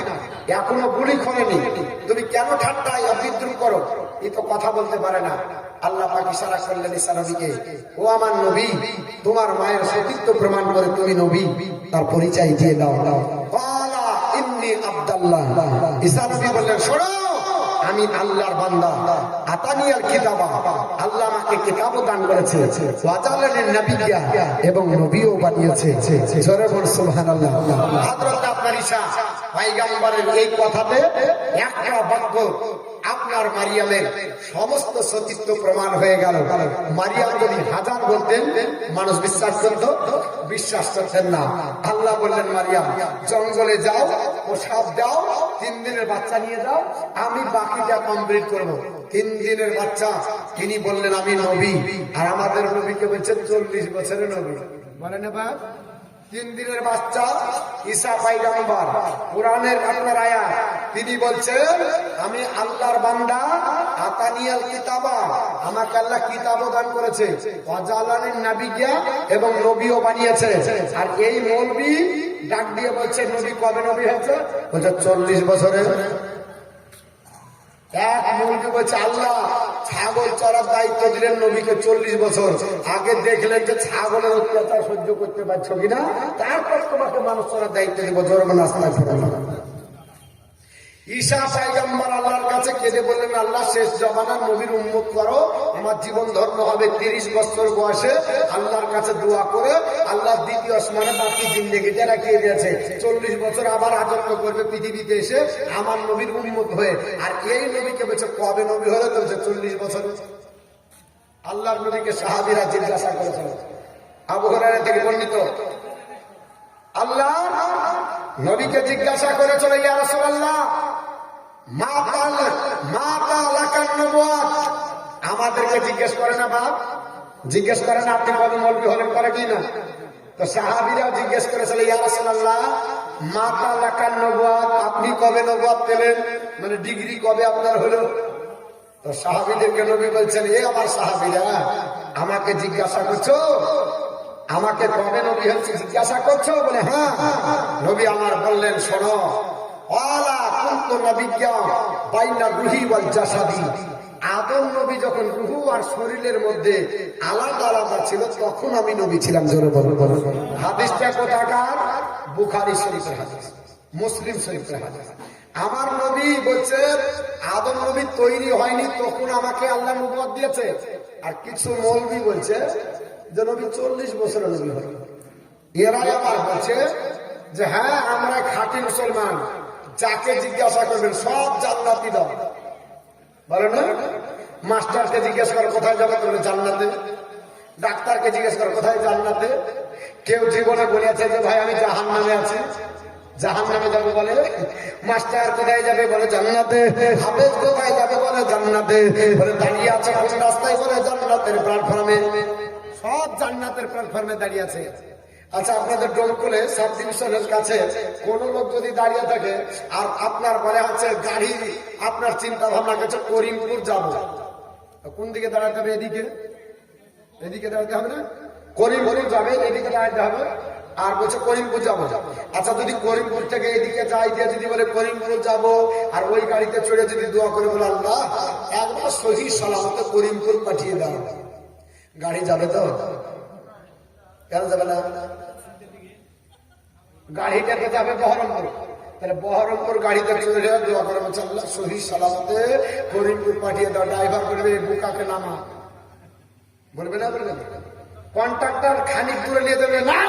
এখনো গুলি খোলেনি, তুমি কেন ঠাট্টায় বিদ্রুপ করো? এই তো কথা বলতে পারে না। আল্লাহ পাক ইশারা করলেন ঈসা নবীকে, ও আমার নবী তোমার মায়ের সতীত্ব প্রমাণ করে তুমি নবী, তার পরিচয় দিয়ে দাও। ক্বালা ইন্নী আব্দুল্লাহ, ঈসা নবী বললেন শোনো আমি আল্লাহর বান্দা, আতানিয়াল কিতাবা, আল্লাহ আমাকে কিতাবও দান করেছে, ওয়াজালানি নাবিয়্যা এবং নবীও বানিয়েছে। জোরে বল সুবহানাল্লাহ। হযরত আপনার ঈসা পয়গম্বরের এই কথাতে একটা বাক্য আপনার মারিয়ামের সমস্ত সতীত্ব প্রমাণ হয়ে গেল। মারিয়াম যদি 1000 বলতেন মানুষ বিশ্বাস করত? বিশ্বাস করতেন না। আল্লাহ বললেন মারিয়াম জঙ্গলে যাও, প্রসাব দাও, 3 দিনের বাচ্চা নিয়ে যাও, আমি বাকিটা কমপ্লিট করব। 3 দিনের বাচ্চা, তিনি বললেন আমি নবী, আর আমাদের নবীকে বলছেন 40 বছরের নবী। বলেন না বাপ, 3 দিনের বাচ্চা ঈসা পয়গম্বর, কোরআনের আপনার আয়াত, তিনি বলছেন আমি আল্লাহর বান্দা, আতানিয়াল কিতাবা, আমাকে আল্লাহ কিতাবও দান করেছে, ওয়াজালানি নাবিয়্যা এবং নবীও বানিয়েছে। আর এই মৌলবি ডাক দিয়ে বলছে নবী কবে নবী হয়েছে? বলছে 40 বছরে। এক মৌলবি বলছে আল্লাহ ছাগল চড়ার দায়িত্ব দিলেন নবীকে 40 বছর, আগে দেখলেন যে ছাগলের অত্যাচার সহ্য করতে পারছো কিনা, তারপর তোমাকে মানুষ চড়ার দায়িত্ব দিব। জোরে নাস্তা করো। ঈসা পয়গম্বর আল্লাহর কাছে কেঁদে বললেন আল্লাহ শেষ জমানার নবীর উম্মত করো, আমার জীবন ধর্ম হবে 30 বছর বয়সে। আল্লাহর কাছে দোয়া করে আল্লাহ দ্বিতীয় আসমানে বাকি জিন্দেগিতে রাখিয়ে দিয়েছে, 40 বছর আবার রাজত্ব করবে পৃথিবীতে এসে আমার নবীর উম্মত হয়ে। আর এই নবীকে বলছে কবে নবী হলে? তো 40 বছর। আল্লাহর নবীকে সাহাবীরা জিজ্ঞাসা করেছিল, আবু হুরায়রা থেকে বর্ণিত, আল্লাহ নবীকে জিজ্ঞাসা করেছিল ইয়া রাসূলুল্লাহ আমাদেরকে জিজ্ঞেস করে না বাপ, জিজ্ঞেস করে না আপনি কবে মৌলবী হলেন, করে কি না? তো সাহাবীরাও জিজ্ঞেস করেছিল ইয়া রাসূলুল্লাহ মাতা লাকান নবুয়াত, আপনি কবে নবুয়াত পেলেন, মানে ডিগ্রি কবে আপনার হলো? তো সাহাবীদেরকে নবী বলছেন এ আমার সাহাবীরা আমাকে জিজ্ঞাসা করছো, আমাকে কবে নবী হচ্ছে জিজ্ঞাসা করছো? বলে হ্যাঁ। নবী আমার বললেন শোনো, ওয়ালা কুনতু নাবিয়্যা বাইনা রূহি ওয়াল জাসাদি, আদম নবী যখন রূহ আর শরীরের মধ্যে আলাদা আলাদা ছিল তখন আমি নবী ছিলাম। জোরে বলো। হাদিসটা কোথাকার? বুখারী শরীফের হাদিস, মুসলিম শরীফের হাদিস। আমার নবী বলছেন আদম নবী তৈরি হয়নি তখন আমাকে আল্লাহ নবুয়ত দিয়েছে। আর কিছু মৌলবি বলছে যে নবী 40 বছরের নবী হল। এরাই আবার বলছে যে হ্যাঁ আমরা খাঁটি মুসলমান, যাকে জিজ্ঞাসা করবেন সব জান্নাতি দাও। বলে না, মাস্টারকে জিজ্ঞেস করো কোথায় যাবে, তুমি জান্নাতে। ডাক্তারকে জিজ্ঞেস করো কোথায়, জান্নাতে। কেউ জীবনে বলেছে যে ভাই আমি জাহান্নামে আছি, জাহান্নামে যাবে বলে। মাস্টার কোথায় যাবে? বলে জান্নাতে। হাফেজ কোথায় যাবে? বলে জান্নাতে। বলে দাঁড়িয়ে আছে কোন রাস্তায়? বলে জান্নাতের প্ল্যাটফর্মে। সব জান্নাতের প্ল্যাটফর্মে দাঁড়িয়ে আছে। আচ্ছা আপনাদের ডোমকুলে সাব ডিভিশনের কাছে কোন লোক যদি দাঁড়িয়ে থাকে আর আপনার মনে হচ্ছে গাড়ি, আপনার চিন্তা ভাবনা করছে করিমপুর যাবো, কোন দিকে দাঁড়াতে হবে? এদিকে, এদিকে দাঁড়াতে হবে না? করিমপুর যাবে, এদিকে দাঁড়াতে হবে। আর বলছে করিমপুর যাবো। আচ্ছা যদি করিমপুর থেকে এদিকে যাই দিয়ে যদি বলে করিমপুর যাবো আর ওই গাড়িতে চড়ে যদি দোয়া করে বলে আল্লাহ একবার সহি সালামতে করিমপুর পাঠিয়ে দাও, গাড়ি যাবে তো? কেন যাবে না? গাড়িটাকে যাবে বহরমপুর, তাহলে বহরমপুর গাড়িতে চড়ে দোয়া করে বলছে আল্লাহ সহি সালামতে করিমপুর পাঠিয়ে দাও। ড্রাইভার বলবে বুকাকে নামা, বলবে না? বলবে কন্ট্রাক্টর খানিক দূরে নিয়ে দেবে না,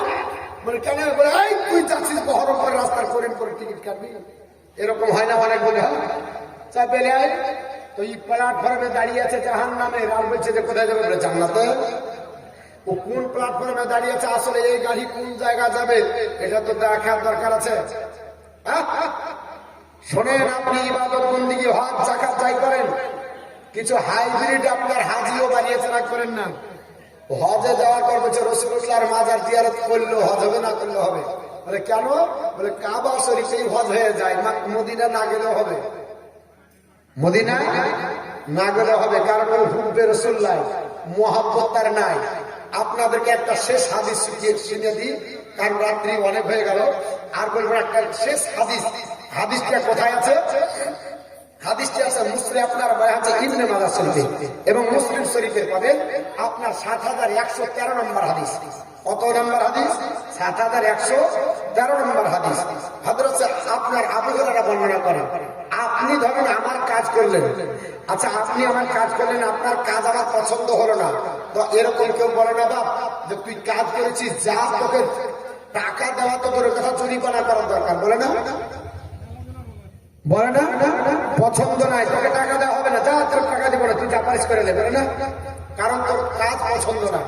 বলে কেন? বলে এই তুই যাচ্ছিস বহরমপুর রাস্তার করিমপুর টিকিট কাটবি? এরকম হয় না অনেক? বলে হ্যাঁ চাই পেলে তো এই প্ল্যাটফর্মে দাঁড়িয়ে আছে জাহান নামে, আর বলছে যে কোথায় যাবে? বলে জান্নাতে। ও কোন প্ল্যাটফর্মে দাঁড়িয়ে আছে, আসলে এই গাড়ি কোন জায়গা যাবে এটা তো দেখার দরকার আছে। শোনেন, আপনি ইবাদত বন্দেগী হজ যাকাত যাই করেন, কিছু হাইব্রিড আপনার হাজিও বানিয়েছে, রাগ করেন না। হজে যাওয়ার পর বলছে রাসূলুল্লাহর মাজার জিয়ারত করলেও হজ হবে, না করলে হবে? বলে কেন? বলে কাবা শরীফেই হজ হয়ে যায়, মদিনা না গেলেও হবে। মদিনা না গেলে হবে, কারণ ওই হুব্বে রাসূলুল্লাহ মুহাব্বত তার নাই। আপনাদেরকে একটা শেষ হাদিস শুনিয়ে দিই, কারণ রাত্রি অনেক হয়ে গেল। আর বলবো একটা শেষ হাদিস। হাদিসটা কোথায় আছে? হাদিসটি আছে মুসলিম, আপনার আছে ইবনে মাজাহ শরীফে এবং মুসলিম শরীফে পাবেন আপনার ৭১১৩ নম্বর হাদিস। কত নম্বর হাদিস? ৭১১৩ নম্বর হাদিস। হযরত আপনার আবু হুরায়রা বর্ণনা করেন, আপনি ধরেন আমার কাজ করলেন, আচ্ছা আপনি আমার কাজ করলেন, আপনার কাজ আমার পছন্দ হলো না, তো এরকম কেউ বলে না বাপ যে তুই কাজ করেছিস যা, তোকে টাকা দেওয়া তো তোর কথা জরিমানা করার দরকার, বলে না? বলে না? পছন্দ নাই তোকে টাকা দেওয়া হবে না, যা তোর টাকা দিব না, তুই যা পারিস করে নে, বলে না? কারণ তোর কাজ পছন্দ না।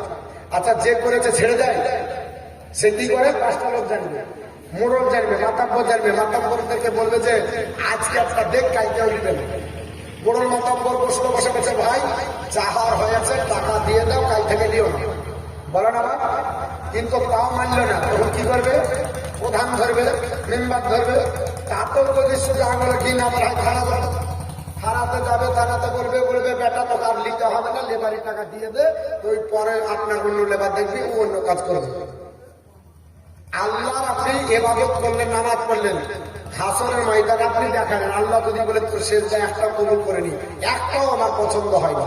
আচ্ছা যে করেছে ছেড়ে দেয়, সে কি করে? 5টা লোক জানবে, মোড়ল জানবে, মাতাব্বর জানবে, মাতাব্বরদেরকে বলবে যে আজকে একটা দেখ, কালকে উঠবে না। মোড়ল মাতাব্বর বসে বসে বসে ভাই চাহার হয়েছে, টাকা দিয়ে দাও, কাল থেকে দিও না, বলে না? কিন্তু তাও মানলো না, তখন কি করবে? প্রধান ধরবে, মেম্বার ধরবে, তাতেও যদি শুধু আঙুলে কি না বলা, থানাতে যাবে, থানাতে বলবে বেটা তো আর লিখতে হবে না, লেবারের টাকা দিয়ে দে, তো ওই পরে আপনার অন্য লেবার দেখবি, ও অন্য কাজ করবে। আল্লাহর আপনি ইবাদত করলেন, নামাজ পড়লেন, হাসরের ময়দানে আপনি দেখালেন, আল্লাহ যদি বলে তোর সেজদা একটা কবুল করেনি, একটাও আমার পছন্দ হয় না।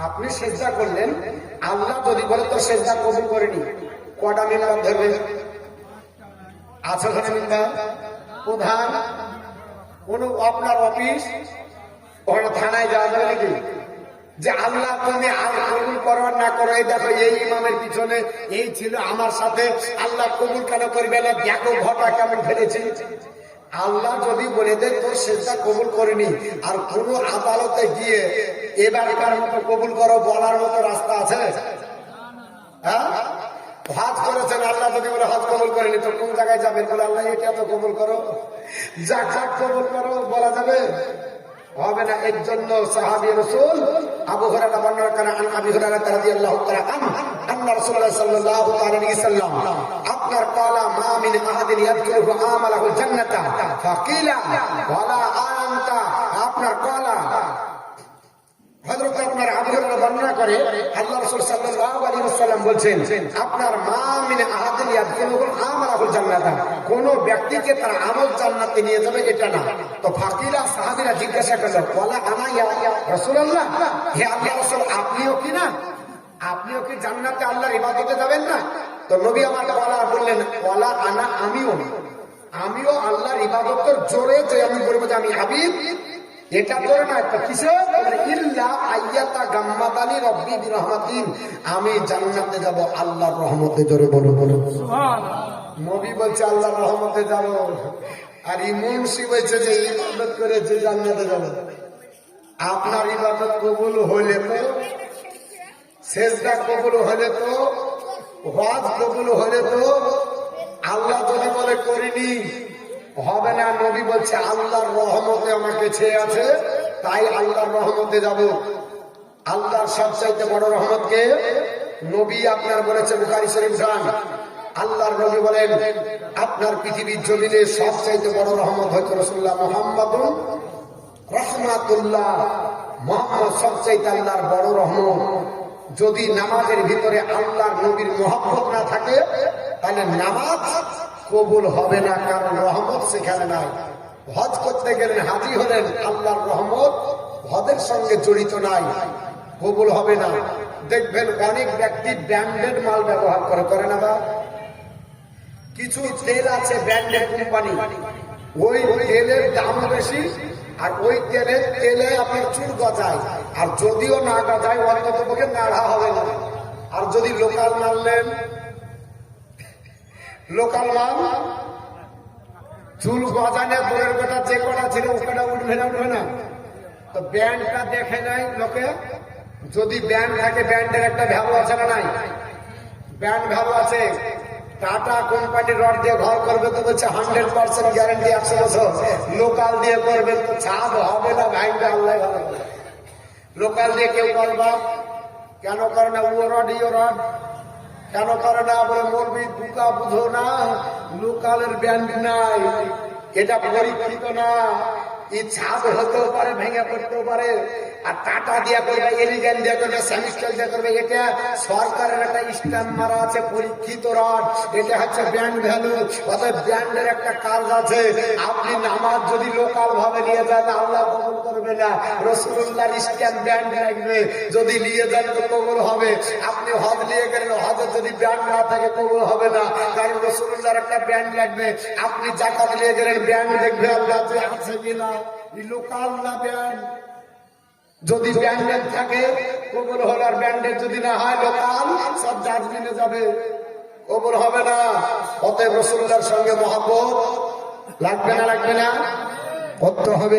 আপনি সেজদা করলেন, আল্লাহ যদি বলে তোর সেজদা কবুল করেনি, কটা মেম্বার ধরবে? আছে ওখানে মেম্বার, প্রধান, কোন আপনার অফিস, ওখানে থানায় যাওয়া যাবে নাকি যে আল্লাহ তুমি আর কবুল করো না করো? এই দেখো এই ইমামের পিছনে এই ছিল, আমার সাথে আল্লাহ কবুল কেন করবে না, দেখো ঘটা কেমন ফেলেছি। আল্লাহ যদি বলে দেন তোর সেজদা কবুল করেনি, আর কোন আদালতে গিয়ে এবারকার মতো কবুল করো বলার মতো রাস্তা আছে? হ্যাঁ, হজ করেছেন, আল্লাহ যদি বলে হজ কবুল করেনি, তো কোন জায়গায় যাবেন? বলে আল্লাহ এটা তো কবুল করো, যাকাত কবুল করো, বলা যাবে? হবে না। এর জন্য সাহাবী রাসূল আবু হুরায়রা বর্ণনা করেন, আন আবি হুরায়রা রাদিয়াল্লাহু তাআলা আন্না রাসূলুল্লাহ সাল্লাল্লাহু আলাইহি ওয়াসাল্লাম আপনার ক্বালা মা মিন আহাদিন ইয়াদখুলু আমালাহুল জান্নাতা ফাকিলা ওয়ালা আনতা। আপনার ক্বালা হযরত আপনার আবু হুরায়রা বর্ণনা করে আল্লাহ রাসূল সাল্লাল্লাহু আলাইহি ওয়াসাল্লাম বলেন, আপনার মা মিন আহাদিন ইয়াদখুলু আমালাহুল জান্নাতা, কোন ব্যক্তিকে তার আমল জান্নাতে নিয়ে যাবে এটা না। তো ফাকিরা সাহাবীরা জিজ্ঞাসা করলেন, ওয়ালা আনা ইয়া রাসূলুল্লাহ, হে আল্লাহর রাসূল আপনিও কি না? আপনিও কি জান্নাতে আল্লাহর ইবাদতে যাবেন না? তো নবী আমার ওয়ালা বললেন, ওয়ালা আনা, আমিও আল্লাহর ইবাদতের জোরে যে আমি বলবো যে আমি হাবিব, এটা করে না। কিসে? ইল্লা আইয়াতা গাম্মাদানি রব্বি বিরহমাতিন, আমি জান্নাতে যাব আল্লাহর রহমতে। জোরে বলো বলো সুবহানাল্লাহ। নবী বলছে আল্লাহর রহমতে যাব, আর মুন্সি বলছে যে ইবাদত করে যে জান্নাতে যাব। আপনার ইবাদত কবুল হইলে তো, সেজদা কবুল হলে তো, হজ কবুল হলে তো, আল্লাহ যদি বলে করিনি, হবে না। নবী বলছে আল্লাহর রহমতে আমাকে ছেয়ে আছে, তাই আল্লাহর রহমতে যাব। আল্লাহর সবচাইতে বড় রহমতকে নবী আপনার বলেছে, বুখারী শরীফ খান, আল্লাহর নবী বলেন আপনার পৃথিবীর জমিনে সবচাইতে বড় রহমত হয়তো রাসূলুল্লাহ মুহাম্মাদুর রাহমাতুল্লাহ, মুহাম্মদ সবচাইতে আল্লাহর বড় রহমত। যদি নামাজের ভিতরে আল্লাহর নবীর মহব্বত না থাকে তাহলে নামাজ কবুল হবে না, কারণ রহমত সেখানে নাই। হজ করতে গেলেন, হাজি হলেন, আল্লাহর রহমত হজের সঙ্গে জড়িত নাই, কবুল হবে না। দেখবেন অনেক ব্যক্তি ব্র্যান্ডেড মাল ব্যবহার করে না বা কিছু তেল আছে ব্র্যান্ডেড কোম্পানি, ওই তেলের দাম বেশি, আর ওই তেলে আপনার চুল গজায়, আর যদিও না গজায় অন্তত পক্ষে নাড়া হবে না। আর যদি লোকাল মাল নেন, লোকাল মাল চুল গজানে দূরের কথা, যে কটা ছিল ওটা উঠবে না। তো ব্যান্ডটা দেখে নাই লোকে, যদি ব্যান্ড থাকে ব্যান্ডের একটা ভ্যালু আছে না নাই? ব্যান্ড ভ্যালু আছে। টাটা কোম্পানির রড দিয়ে ঘর করবে তো বলছে 100% গ্যারান্টি 100 বছর, লোকাল দিয়ে করবেন তো ছাদ হবে না, ভাইটা আল্লাহ ভালো। লোকাল দিয়ে কেউ করবা কেন করে না? ও রড ইও রড কেন করে না? বলে মরবি বুকা বুঝো না, লোকালের ব্যান্ড নাই, এটা পরীক্ষিত না, এই ছাদ হতেও পারে, ভেঙে পড়তেও পারে। আর টাটা দিয়া করবে, এলিগেন দিয়ে করবে, সেমিস্টার দিয়ে করবে, এটা সরকারের একটা স্ট্যাম্প মারা আছে, পরীক্ষিত রড, এটা হচ্ছে ব্যান্ড ভ্যালু। অর্থাৎ ব্যান্ডের একটা কাজ আছে। আপনি নামাজ যদি লোকাল ভাবে নিয়ে যান, আল্লাহ কবুল করবে না, রাসূলুল্লাহর স্ট্যাম্প ব্যান্ড লাগবে, যদি নিয়ে যান তো কবুল হবে। আপনি হজ নিয়ে গেলেন, হজে যদি ব্যান্ড না থাকে কবুল হবে না, কারণ রাসূলুল্লাহর একটা ব্যান্ড লাগবে। আপনি যাকাত নিয়ে গেলেন, ব্যান্ড দেখবে আল্লাহ আছে কিনা, লোকাল না ব্যান্ড। যদি ব্যান্ডেড থাকে কবুল হল, আর ব্যান্ডেড যদি না হয় লোকাল, সব জাজমেন্টে যাবে, কবুল হবে না। অতএব রাসূলুল্লাহর সঙ্গে মহব্বত লাগবে না, করতে হবে।